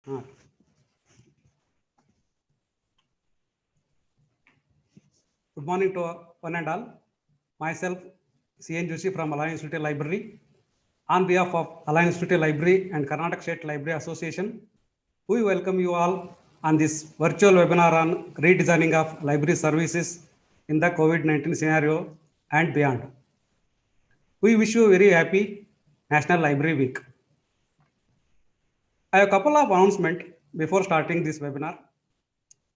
Good morning to one and all. Myself, C.N. Joshi from Alliance Institute Library. On behalf of Alliance Institute Library and Karnataka State Library Association, we welcome you all on this virtual webinar on redesigning of library services in the COVID-19 scenario and beyond. We wish you a very happy National Library Week. I have a couple of announcements before starting this webinar.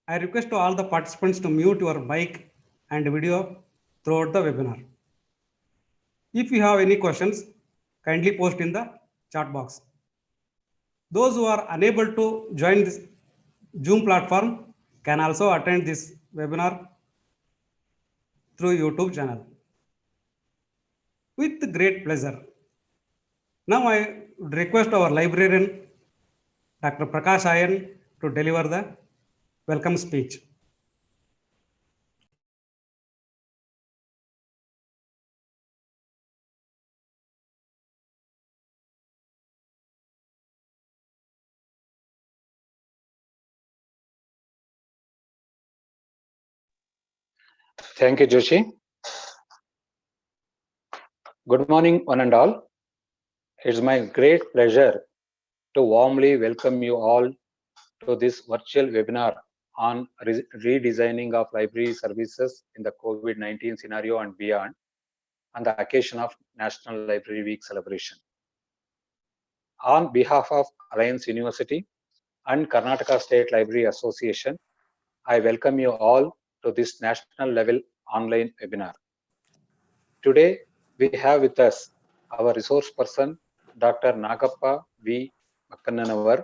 I request to all the participants to mute your mic and video throughout the webinar. If you have any questions, kindly post in the chat box. Those who are unable to join this Zoom platform can also attend this webinar through YouTube channel. With great pleasure. Now I would request our librarian, Dr. Prakash Iyer, to deliver the welcome speech. Thank you, Joshi. Good morning, one and all. It's my great pleasure to warmly welcome you all to this virtual webinar on redesigning of library services in the COVID-19 scenario and beyond, on the occasion of National Library Week celebration. On behalf of Alliance University and Karnataka State Library Association, I welcome you all to this national level online webinar. Today, we have with us our resource person, Dr. Nagappa Bakkannanavar,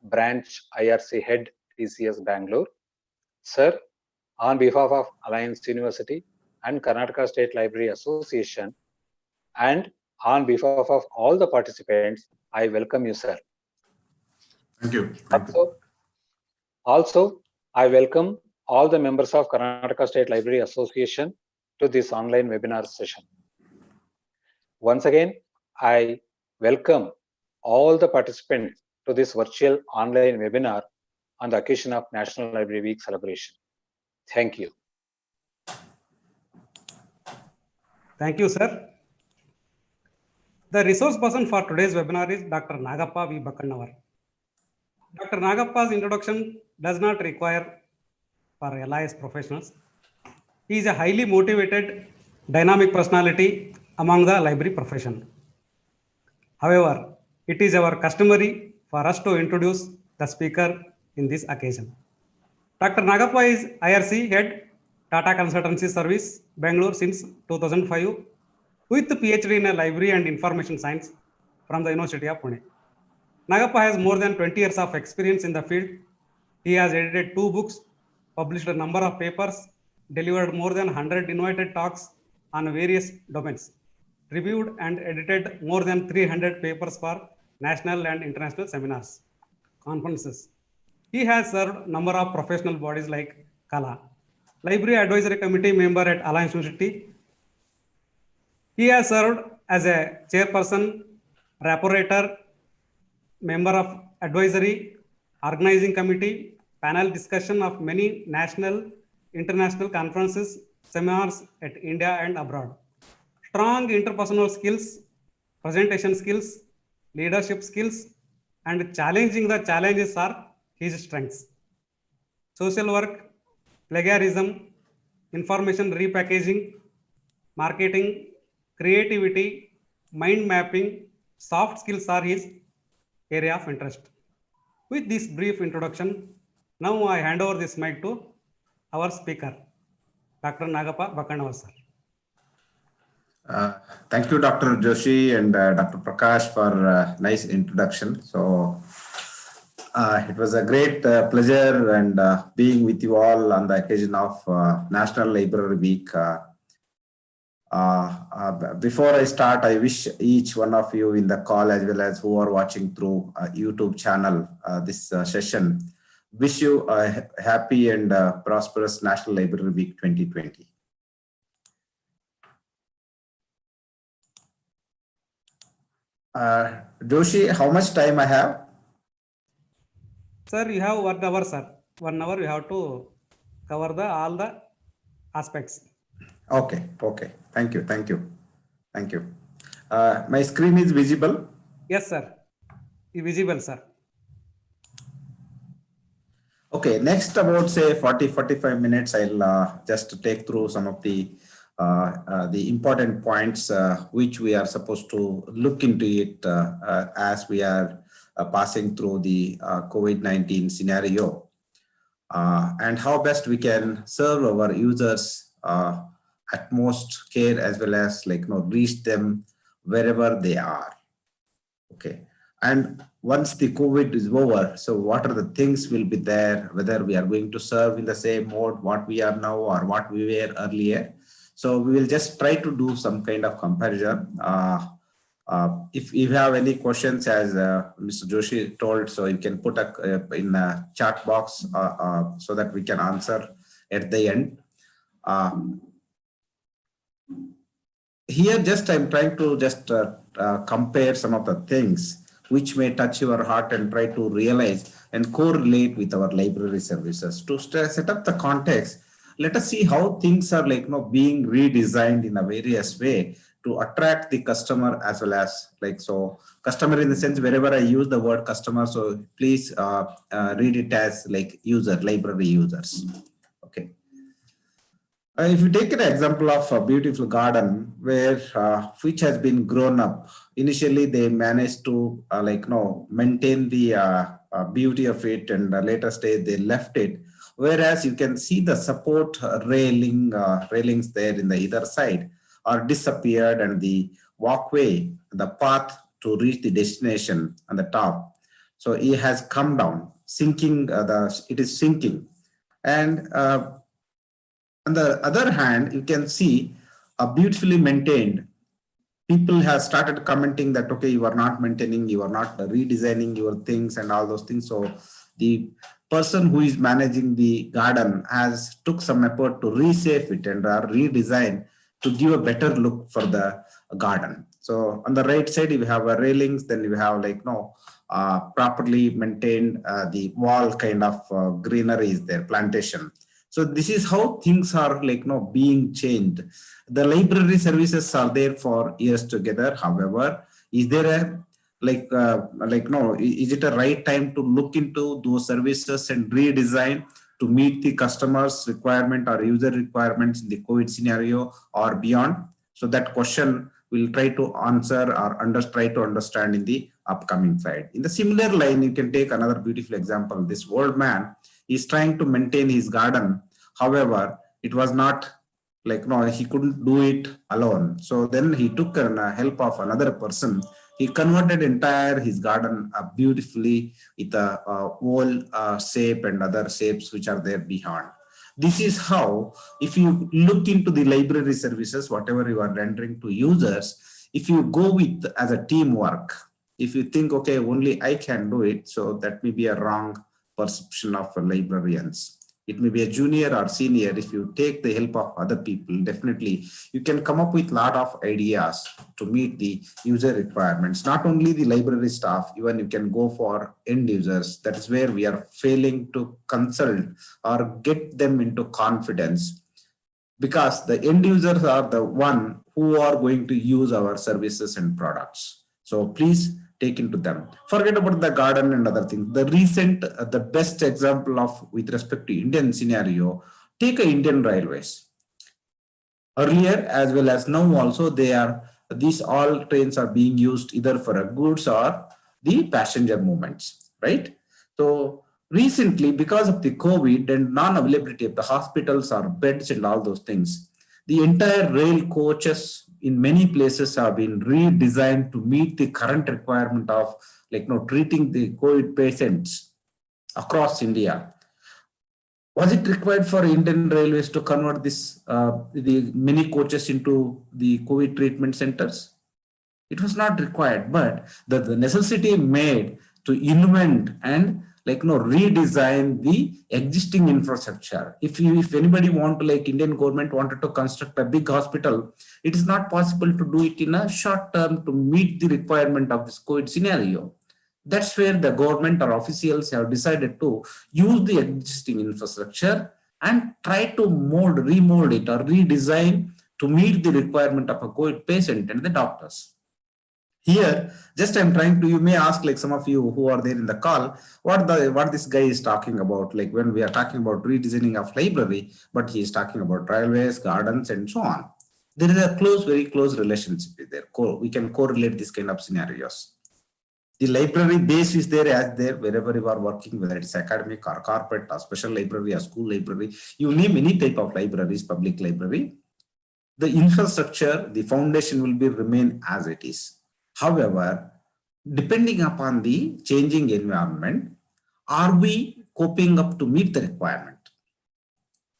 Branch IRC Head, TCS Bangalore. Sir, on behalf of Alliance University and Karnataka State Library Association, and on behalf of all the participants, I welcome you, sir. Thank you. Also, I welcome all the members of Karnataka State Library Association to this online webinar session. Once again, I welcome all the participants to this virtual online webinar on the occasion of National Library Week celebration. Thank you. Thank you, sir. The resource person for today's webinar is Dr. Nagappa Bakkannanavar. Dr. Nagappa's introduction does not require for LIS professionals. He is a highly motivated, dynamic personality among the library profession. However, it is our customary for us to introduce the speaker in this occasion. Dr. Nagappa is IRC Head, Tata Consultancy Service, Bangalore since 2005, with PhD in Library and Information Science from the University of Pune. Nagappa has more than 20 years of experience in the field. He has edited 2 books, published a number of papers, delivered more than 100 invited talks on various domains, reviewed and edited more than 300 papers for national and international seminars, conferences. He has served a number of professional bodies like KALA, Library Advisory Committee member at Alliance University. He has served as a chairperson, rapporteur, member of advisory, organizing committee, panel discussion of many national, international conferences, seminars at India and abroad. Strong interpersonal skills, presentation skills, leadership skills, and challenging the challenges are his strengths. Social work, plagiarism, information repackaging, marketing, creativity, mind mapping, soft skills are his area of interest. With this brief introduction, now I hand over this mic to our speaker, Dr. Nagappa Bakkannanavar, sir. Thank you, Dr. Joshi and Dr. Prakash for nice introduction. So it was a great pleasure and being with you all on the occasion of National Library Week. Before I start, I wish each one of you in the call as well as who are watching through YouTube channel this session, wish you a happy and prosperous National Library Week 2020. Joshi, how much time I have? Sir, you have 1 hour, sir. 1 hour you have to cover all the aspects. Okay, okay. Thank you, thank you, thank you. My screen is visible. Yes, sir. Visible, sir. Okay, next about say 40-45 minutes, I'll just take through some of the important points which we are supposed to look into it as we are passing through the COVID-19 scenario, and how best we can serve our users at most care, as well as reach them wherever they are. Okay. And once the COVID is over, so what are the things will be there, whether we are going to serve in the same mode, what we are now or what we were earlier. So we will just try to do some kind of comparison. If you have any questions, as Mr. Joshi told, so you can put in a chat box so that we can answer at the end. Here, just I'm trying to just compare some of the things which may touch your heart and try to realize and correlate with our library services. To set up the context, let us see how things are being redesigned in a various way to attract the customer, as well as customer in the sense wherever I use the word customer, so please read it as library users. Okay. If you take an example of a beautiful garden where which has been grown up, initially they managed to maintain the beauty of it, and later stage they left it. Whereas you can see the support railings there in the either side are disappeared, and the walkway, the path to reach the destination on the top, so it has come down, sinking. It is sinking, and on the other hand, you can see a beautifully maintained. People have started commenting that, okay, you are not maintaining, you are not redesigning your things and all those things. So the person who is managing the garden has took some effort to reshape it and redesign to give a better look for the garden. So on the right side, you have railings, then you have properly maintained the wall kind of greenery is there, plantation. So this is how things are being changed. The library services are there for years together. However, is there a is it a right time to look into those services and redesign to meet the customer's requirement or user requirements in the COVID scenario or beyond? So that question we'll try to answer or try to understand in the upcoming slide. In the similar line, you can take another beautiful example. This old man is trying to maintain his garden. However, it was not he couldn't do it alone. So then he took help of another person. He converted his garden beautifully with a oval shape and other shapes which are there behind. This is how, if you look into the library services, whatever you are rendering to users, if you go with as a teamwork, if you think, okay, only I can do it, so that may be a wrong perception of librarians. It may be a junior or senior. If you take the help of other people, definitely you can come up with a lot of ideas to meet the user requirements. Not only the library staff, even you can go for end users. That is where we are failing to consult or get them into confidence, because the end users are the one who are going to use our services and products. So please take into them. Forget about the garden and other things. The best example of with respect to Indian scenario, take a Indian Railways. Earlier as well as now also, these all trains are being used either for a goods or the passenger movements, right? So recently, because of the COVID and non-availability of the hospitals or beds and all those things, the entire rail coaches in many places have been redesigned to meet the current requirement of treating the COVID patients across India. Was it required for Indian Railways to convert the many coaches into the COVID treatment centers? It was not required, but the necessity made to invent and redesign the existing infrastructure. If anybody want to, Indian government wanted to construct a big hospital, it is not possible to do it in a short term to meet the requirement of this COVID scenario. That's where the government or officials have decided to use the existing infrastructure and try to remold it or redesign to meet the requirement of a COVID patient and the doctors. Here, just I'm trying to, you may ask, like some of you who are there in the call, what this guy is talking about, like when we are talking about redesigning of library, but he is talking about railways, gardens, and so on. There is a very close relationship there. We can correlate this kind of scenarios. The library base is there as there wherever you are working, whether it's academic or corporate or special library or school library, you name any type of libraries, public library, the infrastructure, the foundation will remain as it is. However, depending upon the changing environment, are we coping up to meet the requirement?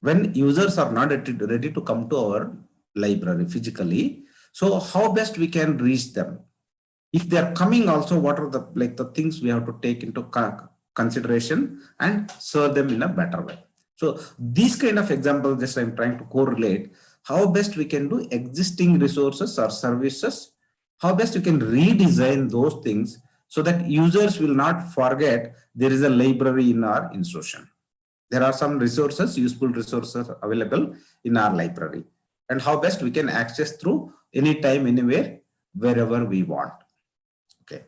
When users are not ready to come to our library physically, so how best we can reach them? If they are coming also, what are the things we have to take into consideration and serve them in a better way? So these kind of examples, just I'm trying to correlate how best we can do existing resources or services, how best you can redesign those things so that users will not forget there is a library in our institution. There are some resources, useful resources available in our library, and how best we can access through anytime, anywhere, wherever we want. Okay.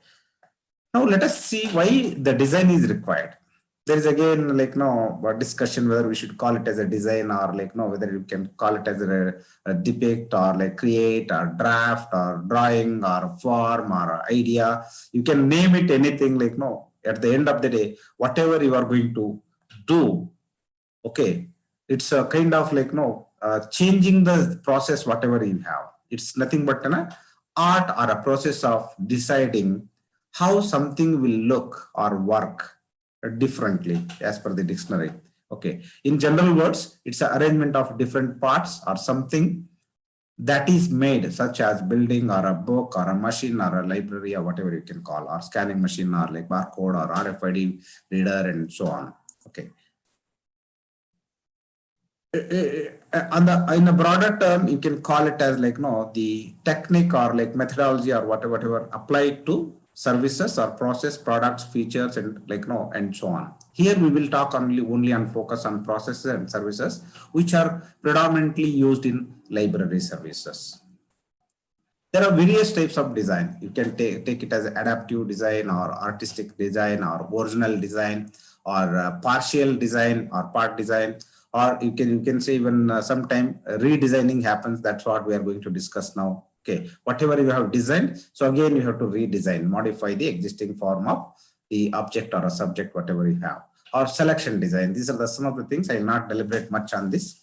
Now let us see why the design is required. There is again a discussion whether we should call it as a design or whether you can call it as a depict or create or draft or drawing or form or idea. You can name it anything. At the end of the day, whatever you are going to do, okay, it's a kind of changing the process, whatever you have. It's nothing but an art or a process of deciding how something will look or work differently as per the dictionary. Okay, in general words, it's an arrangement of different parts or something that is made, such as building or a book or a machine or a library or whatever you can call, or scanning machine or barcode or RFID reader and so on. Okay. In a broader term, you can call it as the technique or methodology or whatever applied to services or process, products, features, and and so on. Here we will talk only and focus on processes and services which are predominantly used in library services. There are various types of design. You can take it as adaptive design or artistic design or original design or partial design or part design, or you can say even sometime redesigning happens. That's what we are going to discuss now. Okay, whatever you have designed, so again you have to redesign, modify the existing form of the object or a subject, whatever you have, or selection design. These are some of the things. I will not deliberate much on this.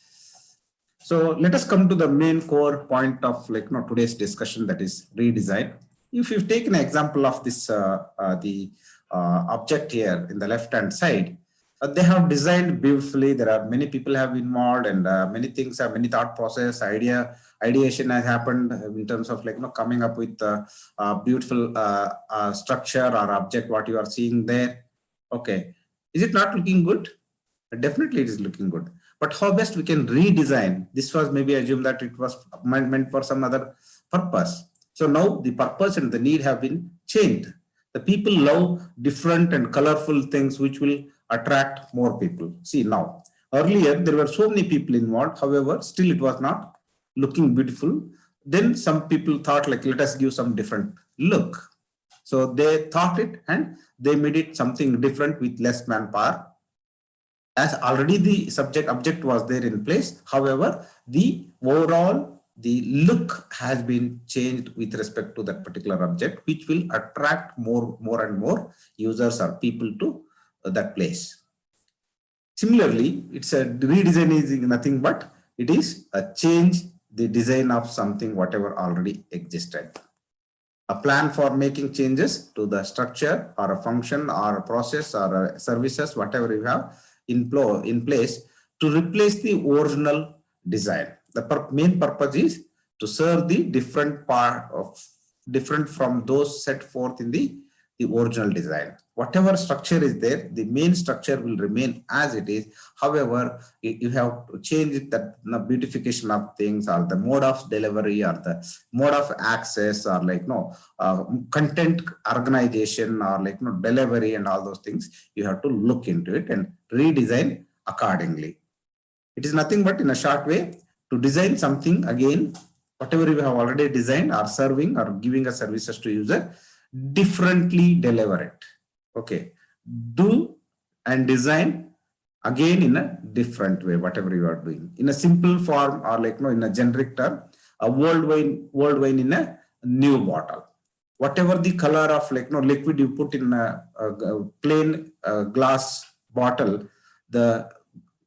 So let us come to the main core point of today's discussion, that is redesign. If you've taken an example of this the object here in the left hand side, they have designed beautifully. There are many people have involved, and many things have many thought process, ideation has happened in terms of coming up with a beautiful structure or object what you are seeing there. Okay, is it not looking good? Definitely it is looking good, but how best we can redesign? This was maybe assume that it was meant for some other purpose. So now the purpose and the need have been changed. The people love different and colorful things which will attract more people. See, now earlier there were so many people involved, however still it was not looking beautiful. Then some people thought let us give some different look. So they thought it and they made it something different with less manpower, as already the object was there in place. However, the overall look has been changed with respect to that particular object, which will attract more and more users or people to that place. Similarly, it's a redesign is nothing but it is a change the design of something whatever already existed. A plan for making changes to the structure or a function or a process or a services, whatever you have in place, to replace the original design. The main purpose is to serve the different from those set forth in the the original design. Whatever structure is there, the main structure will remain as it is. However, you have to change it, that the beautification of things, or the mode of delivery, or the mode of access, or content organization, or delivery, and all those things. You have to look into it and redesign accordingly. It is nothing but, in a short way, to design something again, whatever you have already designed, or serving or giving a services to user, differently deliver it. Okay, do and design again in a different way, whatever you are doing, in a simple form, or in a generic term, a world wine in a new bottle. Whatever the color of liquid you put in a plain glass bottle, the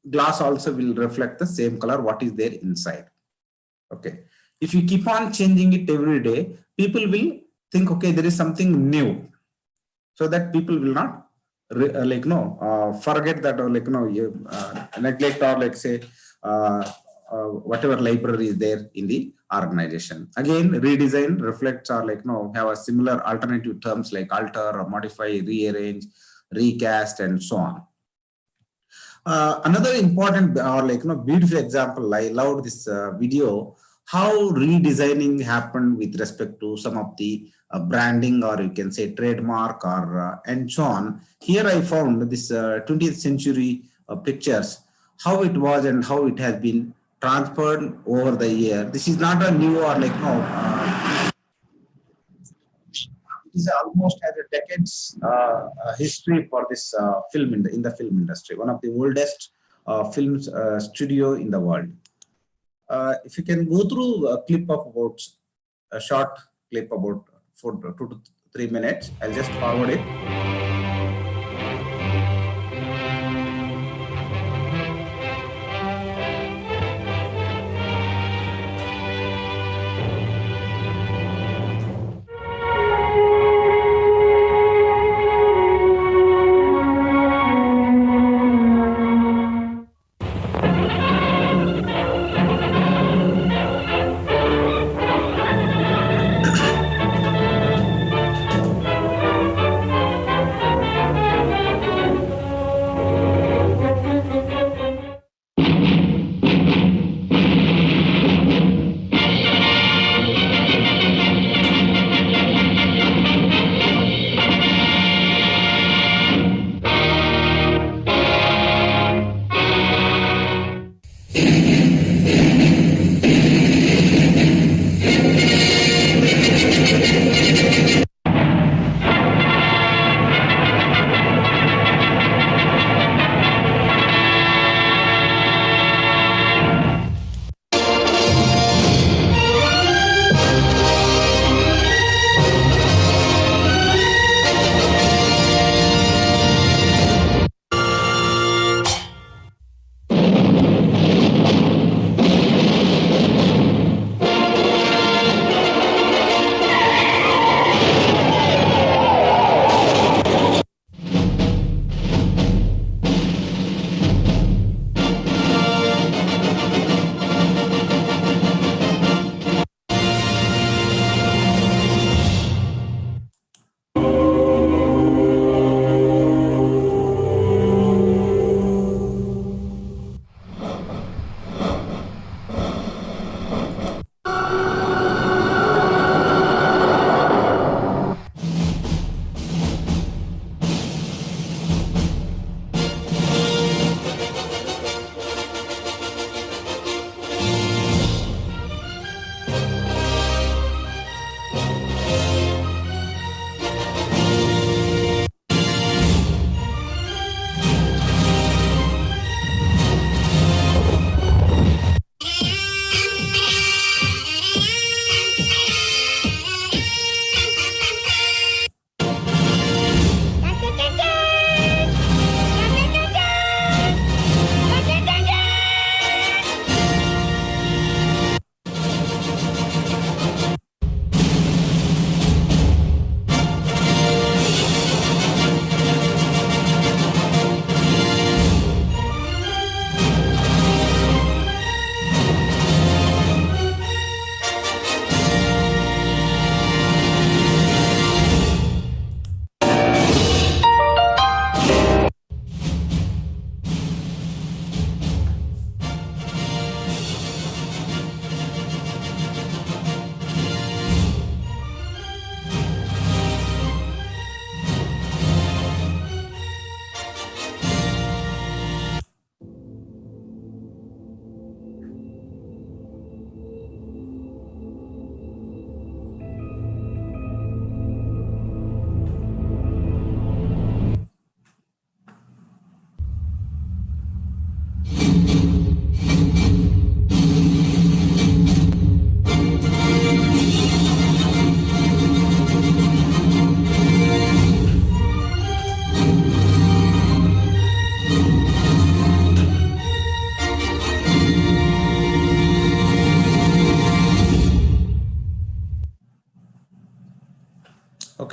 glass also will reflect the same color what is there inside. Okay, if you keep on changing it every day, people will think, okay, there is something new, so that people will not forget that, or neglect, or say whatever library is there in the organization. Again, redesign reflects, or have a similar alternative terms like alter, or modify, rearrange, recast, and so on. Another important beautiful example, I loved this video, how redesigning happened with respect to some of the branding, or you can say trademark, or and so on. Here I found this 20th century pictures, how it was and how it has been transferred over the year. This is not a new, or it is almost has a decades history for this film in the film industry, one of the oldest film studio in the world. If you can go through a clip of about a short clip about 2 to 3 minutes, I'll just forward it.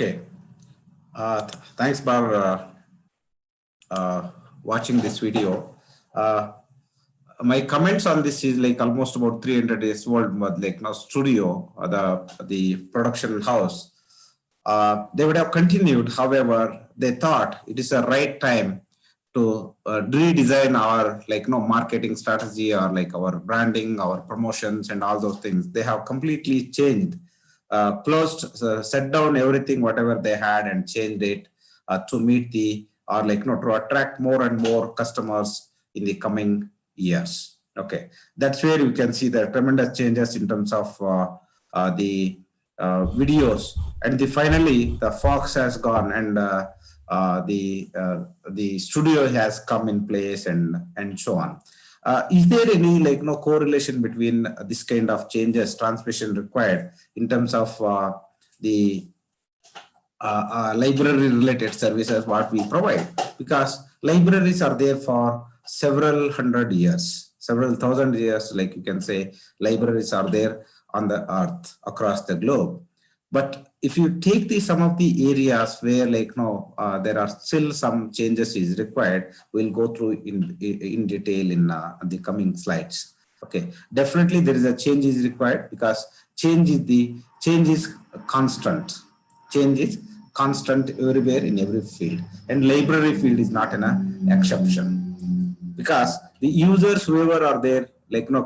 Okay. Thanks for watching this video. My comments on this is like almost about 300 years old, but like now studio, the production house. They would have continued. However, they thought it is the right time to redesign our marketing strategy, or like our branding, our promotions, and all those things. They have completely changed, closed, set down everything, whatever they had, and changed it to meet the, or to attract more and more customers in the coming years. Okay, that's where you can see the tremendous changes in terms of the videos, and finally the Fox has gone, and the studio has come in place, and so on. Is there any correlation between this kind of changes, transmission required in terms of the library related services what we provide? Because libraries are there for several hundred years, several thousand years, like you can say, libraries are there on the earth across the globe. But if you take some of the areas where there are still some changes is required, we'll go through in detail in the coming slides. Okay, definitely there is a change is required, because change is constant. Change is constant everywhere in every field, and library field is not an exception, because the users, whoever are there,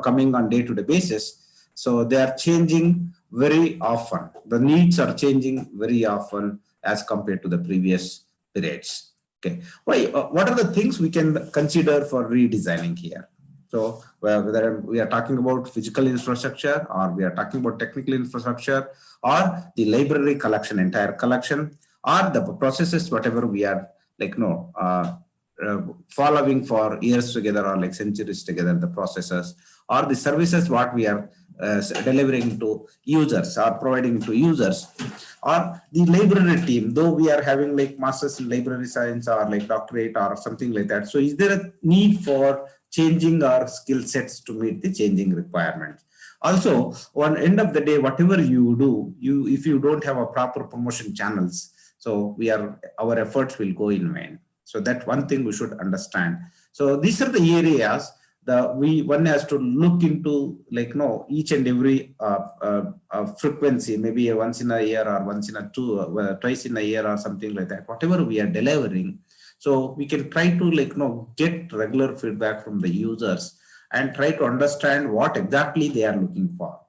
coming on day-to-day basis, so they are changing very often. The needs are changing very often as compared to the previous periods. Okay, why? What are the things we can consider for redesigning here? So whether we are talking about physical infrastructure, or we are talking about technical infrastructure, or the library collection, entire collection, or the processes, whatever we are following for years together, or centuries together, the processes, or the services what we are delivering to users or providing to users, or the library team, though we are having masters in library science, or doctorate or something like that. So is there a need for changing our skill sets to meet the changing requirements? Also, on end of the day, whatever you do, if you don't have a proper promotion channels, so our efforts will go in vain. So that one thing we should understand. So these are the areas that one has to look into, each and every frequency, maybe once in a year, or once in a twice in a year, or something like that. Whatever we are delivering, so we can try to get regular feedback from the users and try to understand what exactly they are looking for.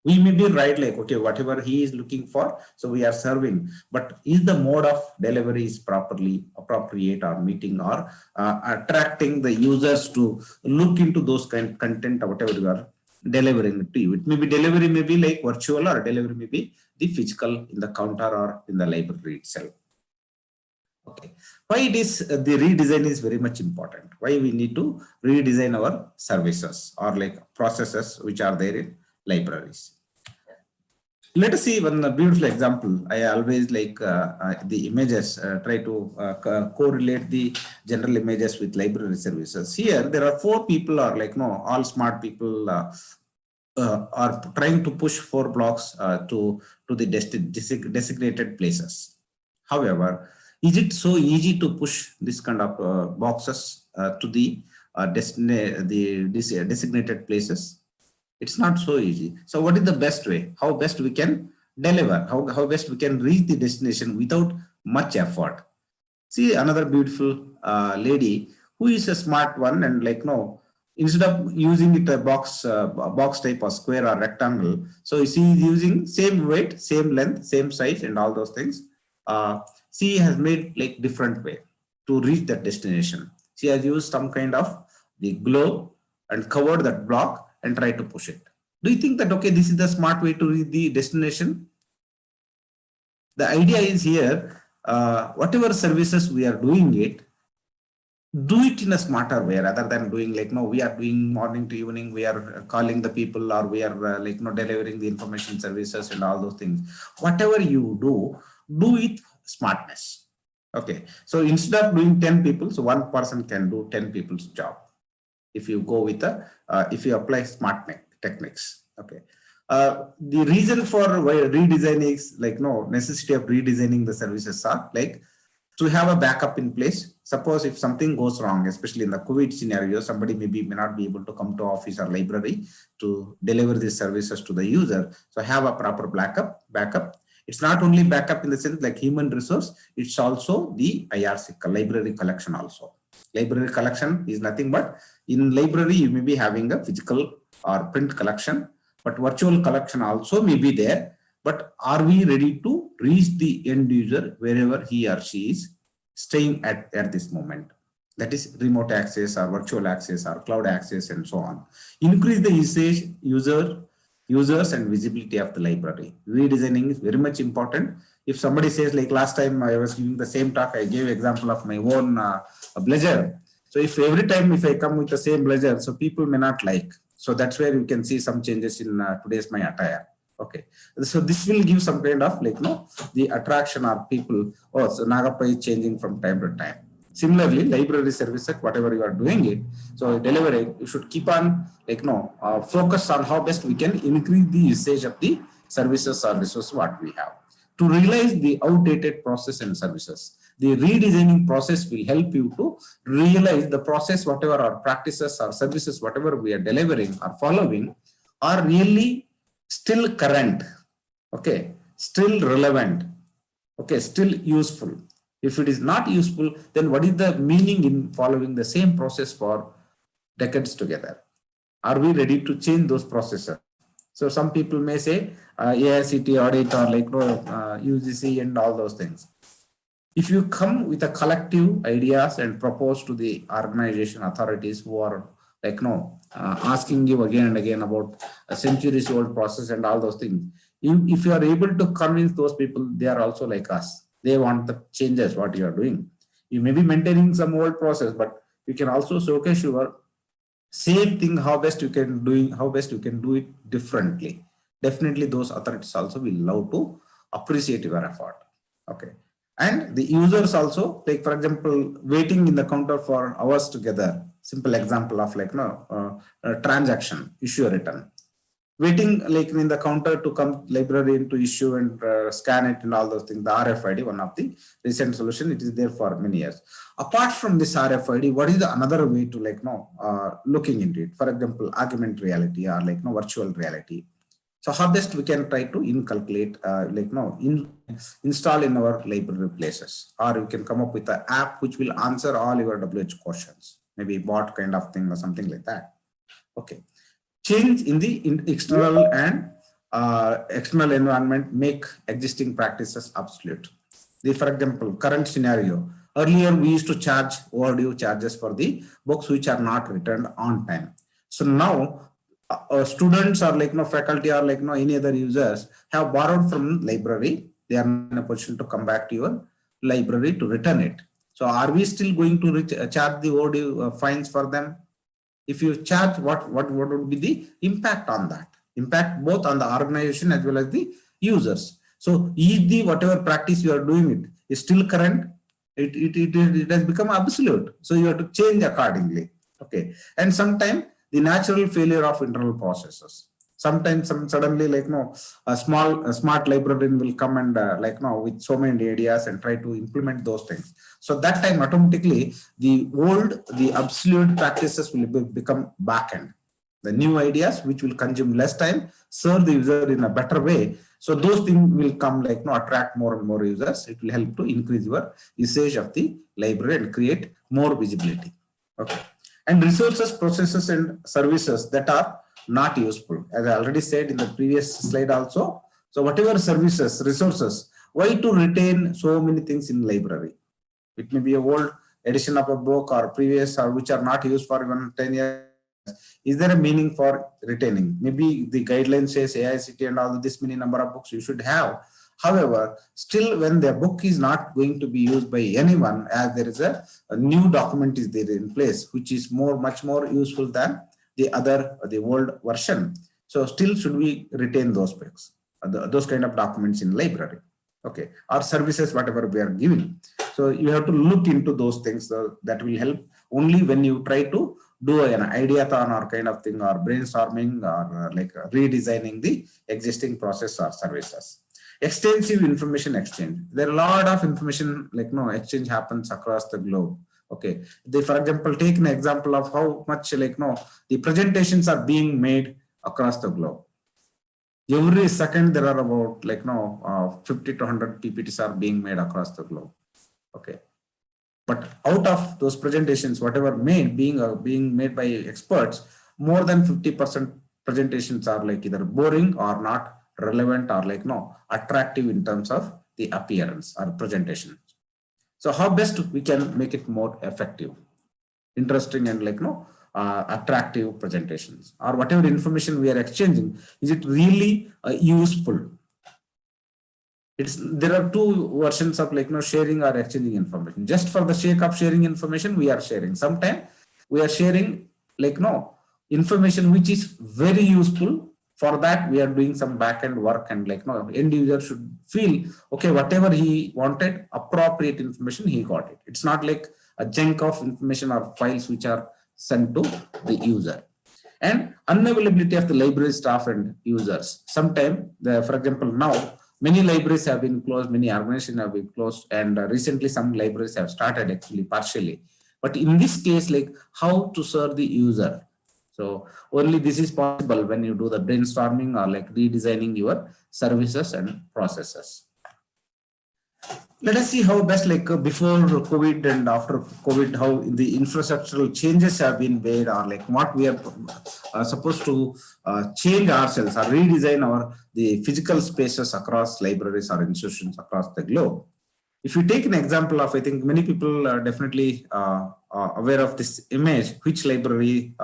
We may be right, okay, whatever he is looking for, so we are serving, but is the mode of delivery is properly appropriate, or meeting, or attracting the users to look into those kind of content, or whatever you are delivering to you? It may be delivery, may be virtual, or delivery may be the physical in the counter or in the library itself. Okay, why it is the redesign is very much important? Why we need to redesign our services, or processes which are there in libraries? Let us see one beautiful example. I always the images, try to correlate the general images with library services. Here there are 4 people, or all smart people are trying to push 4 blocks to the designated places. However, is it so easy to push this kind of boxes to the designated places? It's not so easy. So what is the best way? How best we can deliver? How best we can reach the destination without much effort? See another beautiful lady who is a smart one, and instead of using it a box type, or square, or rectangle, so she is using same weight, same length, same size, and all those things. She has made different way to reach that destination. She has used some kind of the globe and covered that block and try to push it. Do you think that, okay, this is the smart way to reach the destination? The idea is here, whatever services we are doing it, do it in a smarter way, rather than doing we are doing morning to evening, we are calling the people, or we are delivering the information services and all those things. Whatever you do it smartness. Okay, so instead of doing 10 people, so one person can do 10 people's job. If you go with if you apply smart techniques. Okay, The reason for why redesigning is like no necessity of redesigning the services are like to have a backup in place. Suppose if something goes wrong, especially in the COVID scenario, somebody may not be able to come to office or library to deliver these services to the user. So have a proper backup. It's not only backup in the sense like human resource, it's also the IRC, library collection also. Library collection is nothing but in library, you may be having a physical or print collection, but virtual collection also may be there. But are we ready to reach the end user wherever he or she is staying at this moment? That is remote access or virtual access or cloud access and so on. Increase the usage, users and visibility of the library. Redesigning is very much important. If somebody says like last time I was giving the same talk, I gave example of my own blazer. So if every time if I come with the same blazer, so people may not like. So that's where you can see some changes in today's my attire. Okay, so this will give some kind of like no the attraction of people. Oh, so Nagappa is changing from time to time. Similarly, library services, whatever you are doing it, so delivering, you should keep on like no focus on how best we can increase the usage of the services or resources what we have. To realize the outdated process and services, the redesigning process will help you to realize the process, whatever our practices or services, whatever we are delivering or following, are really still current, okay, still relevant, okay, still useful. If it is not useful, then what is the meaning in following the same process for decades together? Are we ready to change those processes? So some people may say AICT audit or like UGC and all those things. If you come with a collective ideas and propose to the organization authorities who are like asking you again and again about a centuries old process and all those things, if you are able to convince those people, they are also like us. They want the changes what you are doing. You may be maintaining some old process, but you can also showcase your same thing, how best you can do it differently. Definitely those authorities also will love to appreciate your effort. Okay. And the users also, like for example, waiting in the counter for hours together. Simple example of like a transaction, issue a return. Waiting like in the counter to come library to issue and scan it and all those things. The RFID, one of the recent solution, it is there for many years. Apart from this RFID, what is the another way to like looking into it? For example, augmented reality or like virtual reality. So how best we can try to inculcate install in our library places, or you can come up with an app which will answer all your WH questions, maybe bot kind of thing or something like that. Okay. Change in the external and external environment make existing practices obsolete. For example, current scenario, earlier we used to charge overdue charges for the books which are not returned on time. So now students or like faculty or like any other users have borrowed from library. They are in a position to come back to your library to return it. So are we still going to charge the overdue fines for them? If you charge, what would be the impact on that? Impact both on the organization as well as the users. So is the whatever practice you are doing it is still current? It has become obsolete. So you have to change accordingly. Okay. And sometimes the natural failure of internal processes. Sometimes suddenly like a smart librarian will come and with so many ideas and try to implement those things. So that time automatically the obsolete practices will become backend. The new ideas which will consume less time serve the user in a better way. So those things will come attract more and more users. It will help to increase your usage of the library and create more visibility. Okay. And resources, processes and services that are not useful. As I already said in the previous slide also. So whatever services, resources, why to retain so many things in library? It may be a old edition of a book or previous or which are not used for even 10 years. Is there a meaning for retaining? Maybe the guidelines says AICT and all this many number of books you should have. However, still when the book is not going to be used by anyone, as there is a new document is there in place, which is much more useful than the old version. So still should we retain those books, those kind of documents in library, okay, or services, whatever we are giving. So you have to look into those things that will help only when you try to do an ideathon or kind of thing, or brainstorming, or like redesigning the existing process or services. Extensive information exchange. There are a lot of information like exchange happens across the globe. Okay, they, for example, take an example of how much the presentations are being made across the globe. Every second there are about 50 to 100 PPTs are being made across the globe. Okay, but out of those presentations, whatever being made by experts, more than 50% presentations are like either boring or not relevant or attractive in terms of the appearance or presentation. So how best we can make it more effective, interesting, and attractive presentations, or whatever information we are exchanging, is it really useful? There are two versions of sharing or exchanging information. Just for the sake of sharing information, we are sharing. Sometimes we are sharing information which is very useful. For that, we are doing some back-end work, and end user should feel okay, whatever he wanted, appropriate information, he got it. It's not like a chunk of information or files which are sent to the user. And unavailability of the library staff and users. Sometimes, for example, now many libraries have been closed, many organizations have been closed, and recently some libraries have started actually partially. But in this case, how to serve the user. So only this is possible when you do the brainstorming or redesigning your services and processes. Let us see how best before COVID and after COVID, how the infrastructural changes have been made, or what we are supposed to change ourselves or redesign the physical spaces across libraries or institutions across the globe. If you take an example of, I think many people are definitely aware of this image, which library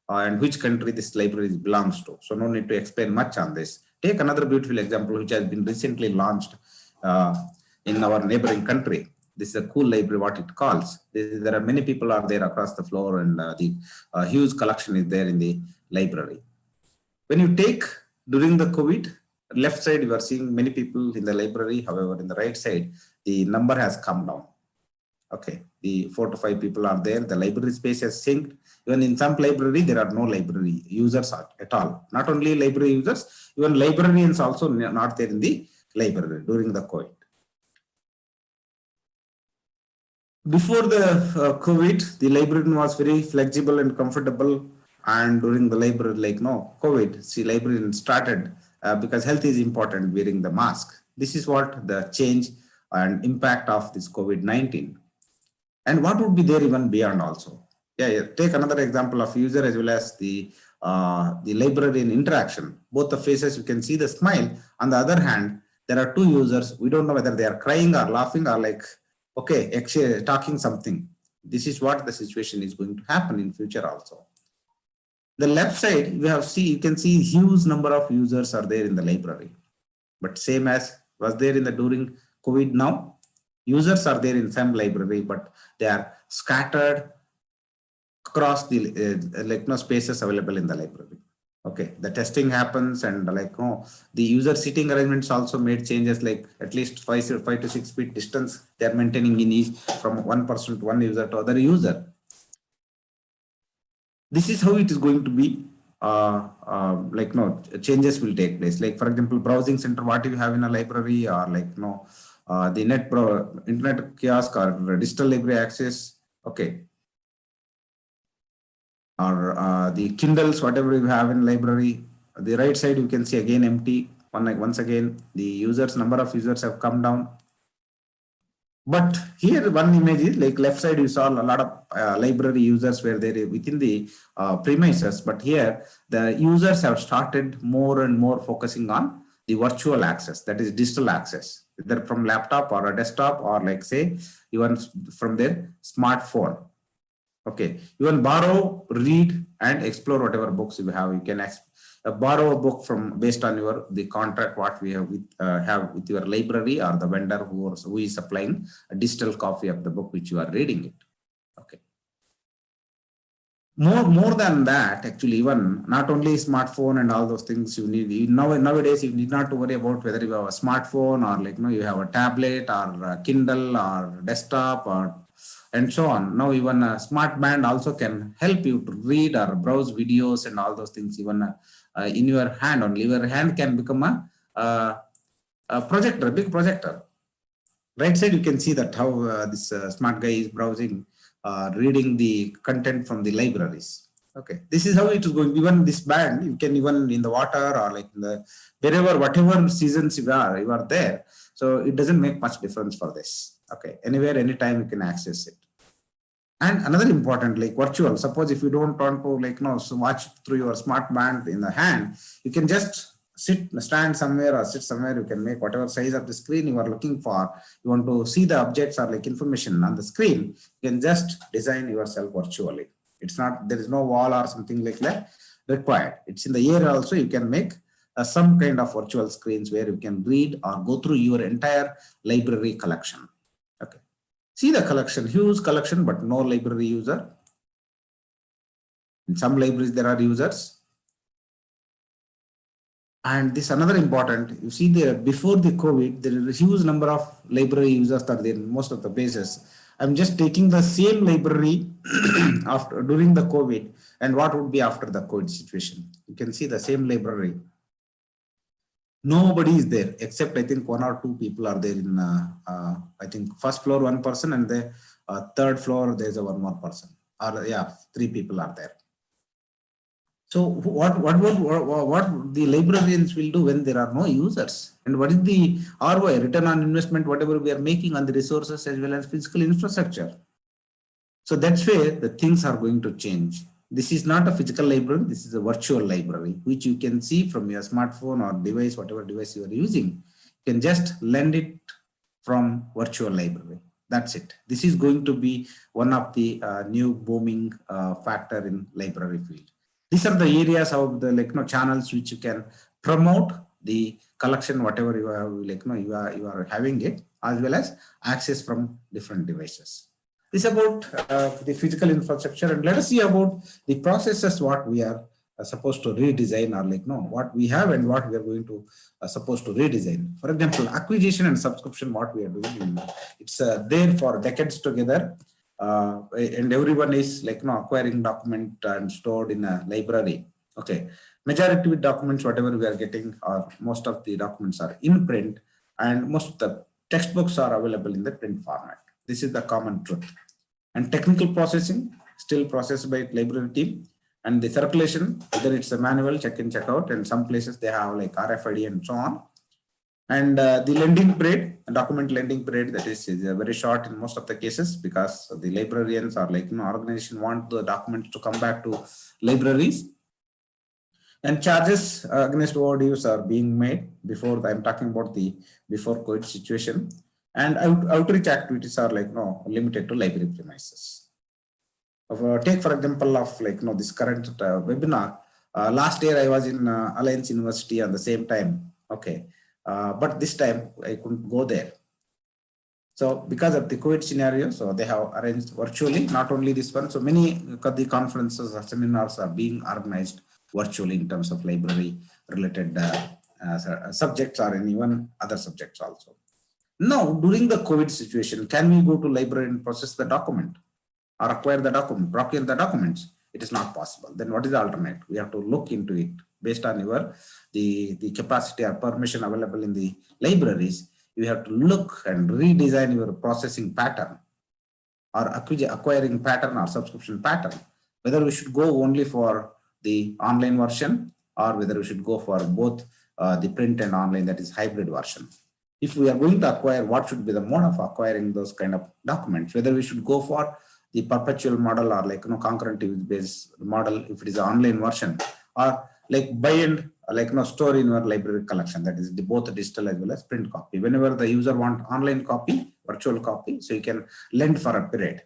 and which country this library belongs to. So no need to explain much on this. Take another beautiful example which has been recently launched in our neighboring country. This is a cool library, what it calls. There are many people are there across the floor, and the huge collection is there in the library. When you take during the COVID, left side you are seeing many people in the library. However, in the right side, the number has come down. Okay, the 4 to 5 people are there. The library space has synced. Even in some library, there are no library users at all. Not only library users, even librarians also not there in the library during the COVID. Before the COVID, the librarian was very flexible and comfortable. And during the library, COVID, see, librarian started because health is important, wearing the mask. This is what the change and impact of this COVID-19. And what would be there even beyond also? Yeah, take another example of user as well as the librarian interaction. Both the faces, you can see the smile. On the other hand, there are two users. We don't know whether they are crying or laughing or okay, actually talking something. This is what the situation is going to happen in future also. The left side, you can see huge number of users are there in the library. But same as was there in the during COVID now, users are there in some library, but they are scattered across the spaces available in the library. Okay, the testing happens, and the user seating arrangements also made changes, at least 5 to 6 feet distance they are maintaining in each from one person to one user to other user. This is how it is going to be. Changes will take place. For example, browsing center, what you have in a library, or the internet kiosk or digital library access. Okay. Or the Kindles, whatever you have in library. The right side, you can see again empty. Once again, the number of users have come down. But here one image is left side, you saw a lot of library users were there within the premises. But here the users have started more and more focusing on the virtual access, that is digital access, either from laptop or a desktop, or say even from their smartphone. Okay, you can borrow, read, and explore whatever books you have. You can borrow a book based on the contract what we have with your library or the vendor who is supplying a digital copy of the book which you are reading it. Okay. More than that, actually, even not only smartphone and all those things you need. Nowadays, you need not to worry about whether you have a smartphone or you have a tablet or a Kindle or desktop or and so on. Now even a smart band also can help you to read or browse videos and all those things. Even in your hand, only your hand can become a projector, a big projector. Right side, you can see that how this smart guy is browsing, reading the content from the libraries. Okay, this is how it is going. Even this band, you can even in the water or like in the wherever, whatever seasons you are there. So it doesn't make much difference for this. Okay, anywhere, anytime you can access it. And another important, like virtual, suppose if you don't want to like, so watch through your smart band in the hand, you can just stand somewhere or sit somewhere. You can make whatever size of the screen you are looking for. You want to see the objects or like information on the screen, you can just design yourself virtually. It's not, there is no wall or something like that required. It's in the air also. You can make some kind of virtual screens where you can read or go through your entire library collection. Okay. See the collection, huge collection, but no library user. In some libraries, there are users. And this another important, you see there before the COVID, there is a huge number of library users that are there in most of the places. I'm just taking the same library after during the COVID and what would be after the COVID situation. You can see the same library. Nobody is there except I think 1 or 2 people are there in I think first floor 1 person and the third floor there's a 1 more person, or yeah, 3 people are there. So what the librarians will do when there are no users, and what is the ROI, return on investment, whatever we are making on the resources as well as physical infrastructure. So that's where the things are going to change. This is not a physical library, this is a virtual library, which you can see from your smartphone or device, whatever device you are using. You can just lend it from virtual library. That's it. This is going to be one of the new booming factor in library field. These are the areas of the channels which you can promote the collection, whatever you have, you are having it, as well as access from different devices. This is about the physical infrastructure, and let us see about the processes what we are supposed to redesign, or what we have and what we are going to supposed to redesign. For example, acquisition and subscription, what we are doing, it's there for decades together. And everyone is acquiring document and stored in a library. Okay, majority of documents whatever we are getting, or most of the documents are in print, and most of the textbooks are available in the print format. This is the common truth. And technical processing still processed by library team, and the circulation, whether it's a manual check in check out, and some places they have like RFID and so on. And the lending period, document lending period, that is very short in most of the cases, because the librarians or organization want the documents to come back to libraries. And charges against overdues are being made before. I'm talking about the before COVID situation. And outreach activities are limited to library premises. Take for example of this current webinar. Last year I was in Alliance University at the same time. Okay. But this time I couldn't go there. So because of the COVID scenario, so they have arranged virtually, not only this one. So many of the conferences or seminars are being organized virtually in terms of library related subjects, or even other subjects also. Now, during the COVID situation, can we go to library and process the document or acquire the document, procure the documents? It is not possible. Then what is the alternate? We have to look into it based on the capacity or permission available in the libraries. You have to look and redesign your processing pattern, or acquiring pattern or subscription pattern, whether we should go only for the online version, or whether we should go for both the print and online, that is hybrid version. If we are going to acquire, what should be the mode of acquiring those kind of documents, whether we should go for the perpetual model or concurrent based model if it is an online version, or buy and store in your library collection, that is both digital as well as print copy. Whenever the user want online copy, virtual copy, so you can lend for a period.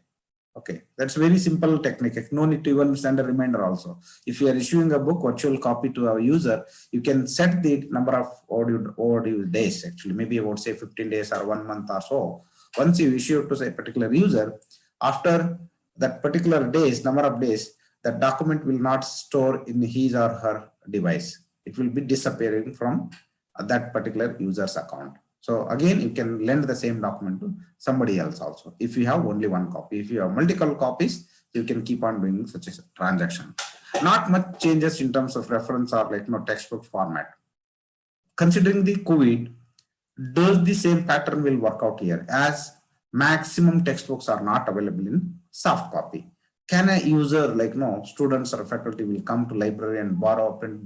Okay, that's very simple technique. No need to even send a reminder also. If you are issuing a book, virtual copy to our user, you can set the number of overdue days, actually, maybe about say 15 days or 1 month or so. Once you issue to say a particular user, after that particular days, number of days, the document will not store in his or her device. It will be disappearing from that particular user's account. So again, you can lend the same document to somebody else also. If you have only one copy, if you have multiple copies, you can keep on doing such a transaction. Not much changes in terms of reference or textbook format. Considering the COVID, does the same pattern will work out here, as maximum textbooks are not available in soft copy. Can a user students or faculty will come to library and borrow a print